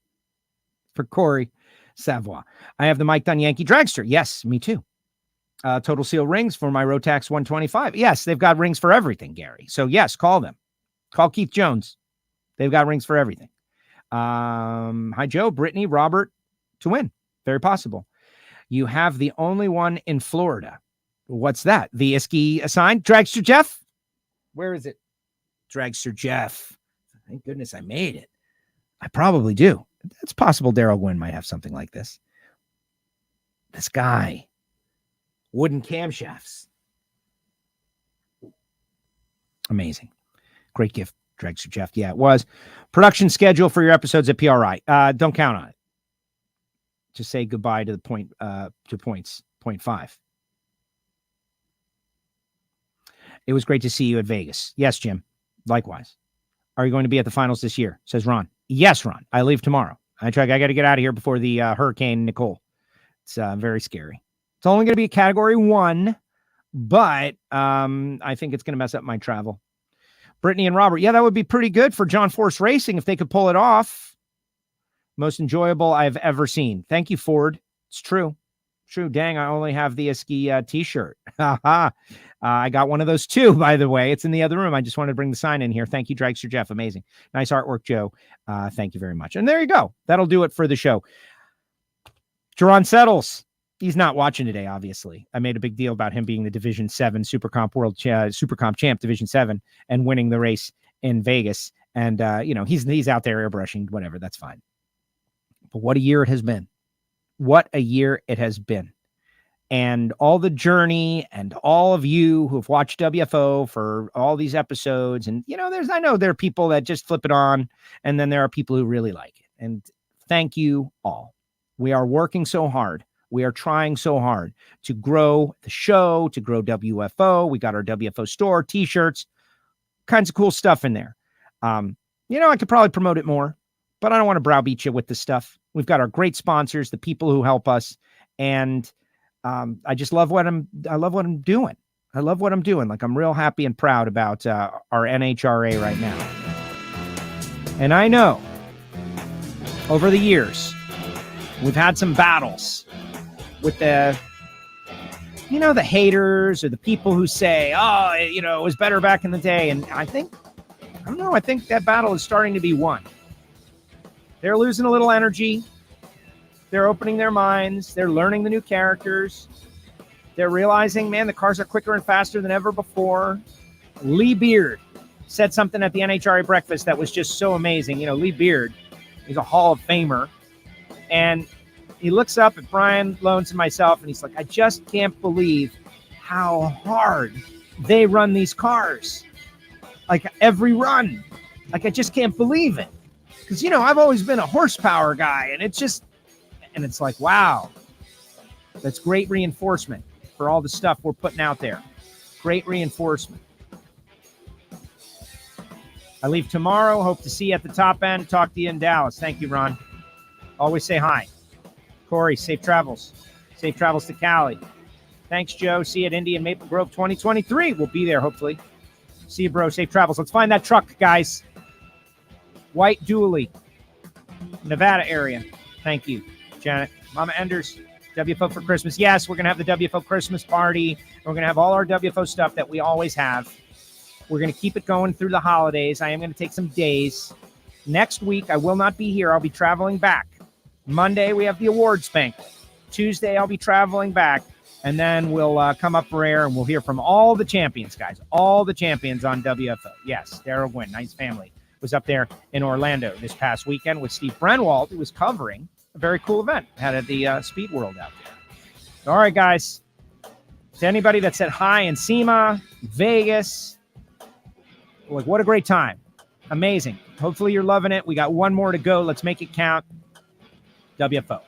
for Corey Savoy. I have the Mike Dunn Yankee Dragster. Yes, me too. Total Seal rings for my Rotax 125. Yes, they've got rings for everything, Gary. So yes, call them. Call Keith Jones. They've got rings for everything. Hi, Joe, Brittany, Robert to win. Very possible. You have the only one in Florida. What's that? The Iski assigned? Dragster Jeff? Where is it? Dragster Jeff. Thank goodness I made it. I probably do. It's possible Daryl Gwynn might have something like this. This guy. Wooden camshafts. Amazing. Great gift, Dragster Jeff. Yeah, it was. Production schedule for your episodes at PRI. Don't count on it. Just say goodbye to the points. 0.5. It was great to see you at Vegas. Yes, Jim. Likewise. Are you going to be at the finals this year? Says Ron. Yes, Ron. I leave tomorrow. I got to get out of here before the Hurricane Nicole. It's very scary. It's only going to be a category 1, but I think it's going to mess up my travel. Brittany and Robert. Yeah, that would be pretty good for John Force Racing if they could pull it off. Most enjoyable I've ever seen. Thank you, Ford. It's true. True. Dang, I only have the Iski t-shirt. I got one of those too, by the way. It's in the other room. I just wanted to bring the sign in here. Thank you, Dragster Jeff. Amazing. Nice artwork, Joe. Thank you very much. And there you go. That'll do it for the show. Jerron Settles. He's not watching today, obviously. I made a big deal about him being the Division 7 Supercomp Supercomp champ, Division 7, and winning the race in Vegas. And, he's out there airbrushing, whatever. That's fine. But what a year it has been. What a year it has been. And all the journey and all of you who've watched WFO for all these episodes. And, I know there are people that just flip it on, and then there are people who really like it. And thank you all. We are working so hard. We are trying so hard to grow the show, to grow WFO. We got our WFO store, t-shirts, kinds of cool stuff in there. I could probably promote it more, but I don't want to browbeat you with this stuff. We've got our great sponsors, the people who help us. And I just love what I'm doing. I love what I'm doing. Like, I'm real happy and proud about our NHRA right now. And I know over the years, we've had some battles with the haters or the people who say, it was better back in the day. And I think that battle is starting to be won. They're losing a little energy. They're opening their minds. They're learning the new characters. They're realizing, man, the cars are quicker and faster than ever before. Lee Beard said something at the NHRA breakfast that was just so amazing. Lee Beard is a Hall of Famer. And he looks up at Brian Lones and myself, and he's like, I just can't believe how hard they run these cars. Like, every run. Like, I just can't believe it. Because, I've always been a horsepower guy, and it's like, wow, that's great reinforcement for all the stuff we're putting out there. Great reinforcement. I leave tomorrow. Hope to see you at the top end. Talk to you in Dallas. Thank you, Ron. Always say hi. Corey, safe travels. Safe travels to Cali. Thanks, Joe. See you at Indy and Maple Grove 2023. We'll be there, hopefully. See you, bro. Safe travels. Let's find that truck, guys. White Dually, Nevada area. Thank you, Janet. Mama Enders, WFO for Christmas. Yes, we're going to have the WFO Christmas party. We're going to have all our WFO stuff that we always have. We're going to keep it going through the holidays. I am going to take some days. Next week, I will not be here. I'll be traveling back. Monday, we have the awards banquet. Tuesday, I'll be traveling back. And then we'll come up for air, and we'll hear from all the champions, guys. All the champions on WFO. Yes, Darrell Gwynn, nice family. Was up there in Orlando this past weekend with Steve Brenwald, who was covering a very cool event. Had at the Speed World out there. All right, guys. To anybody that said hi in SEMA, Vegas, what a great time. Amazing. Hopefully you're loving it. We got one more to go. Let's make it count. WFO.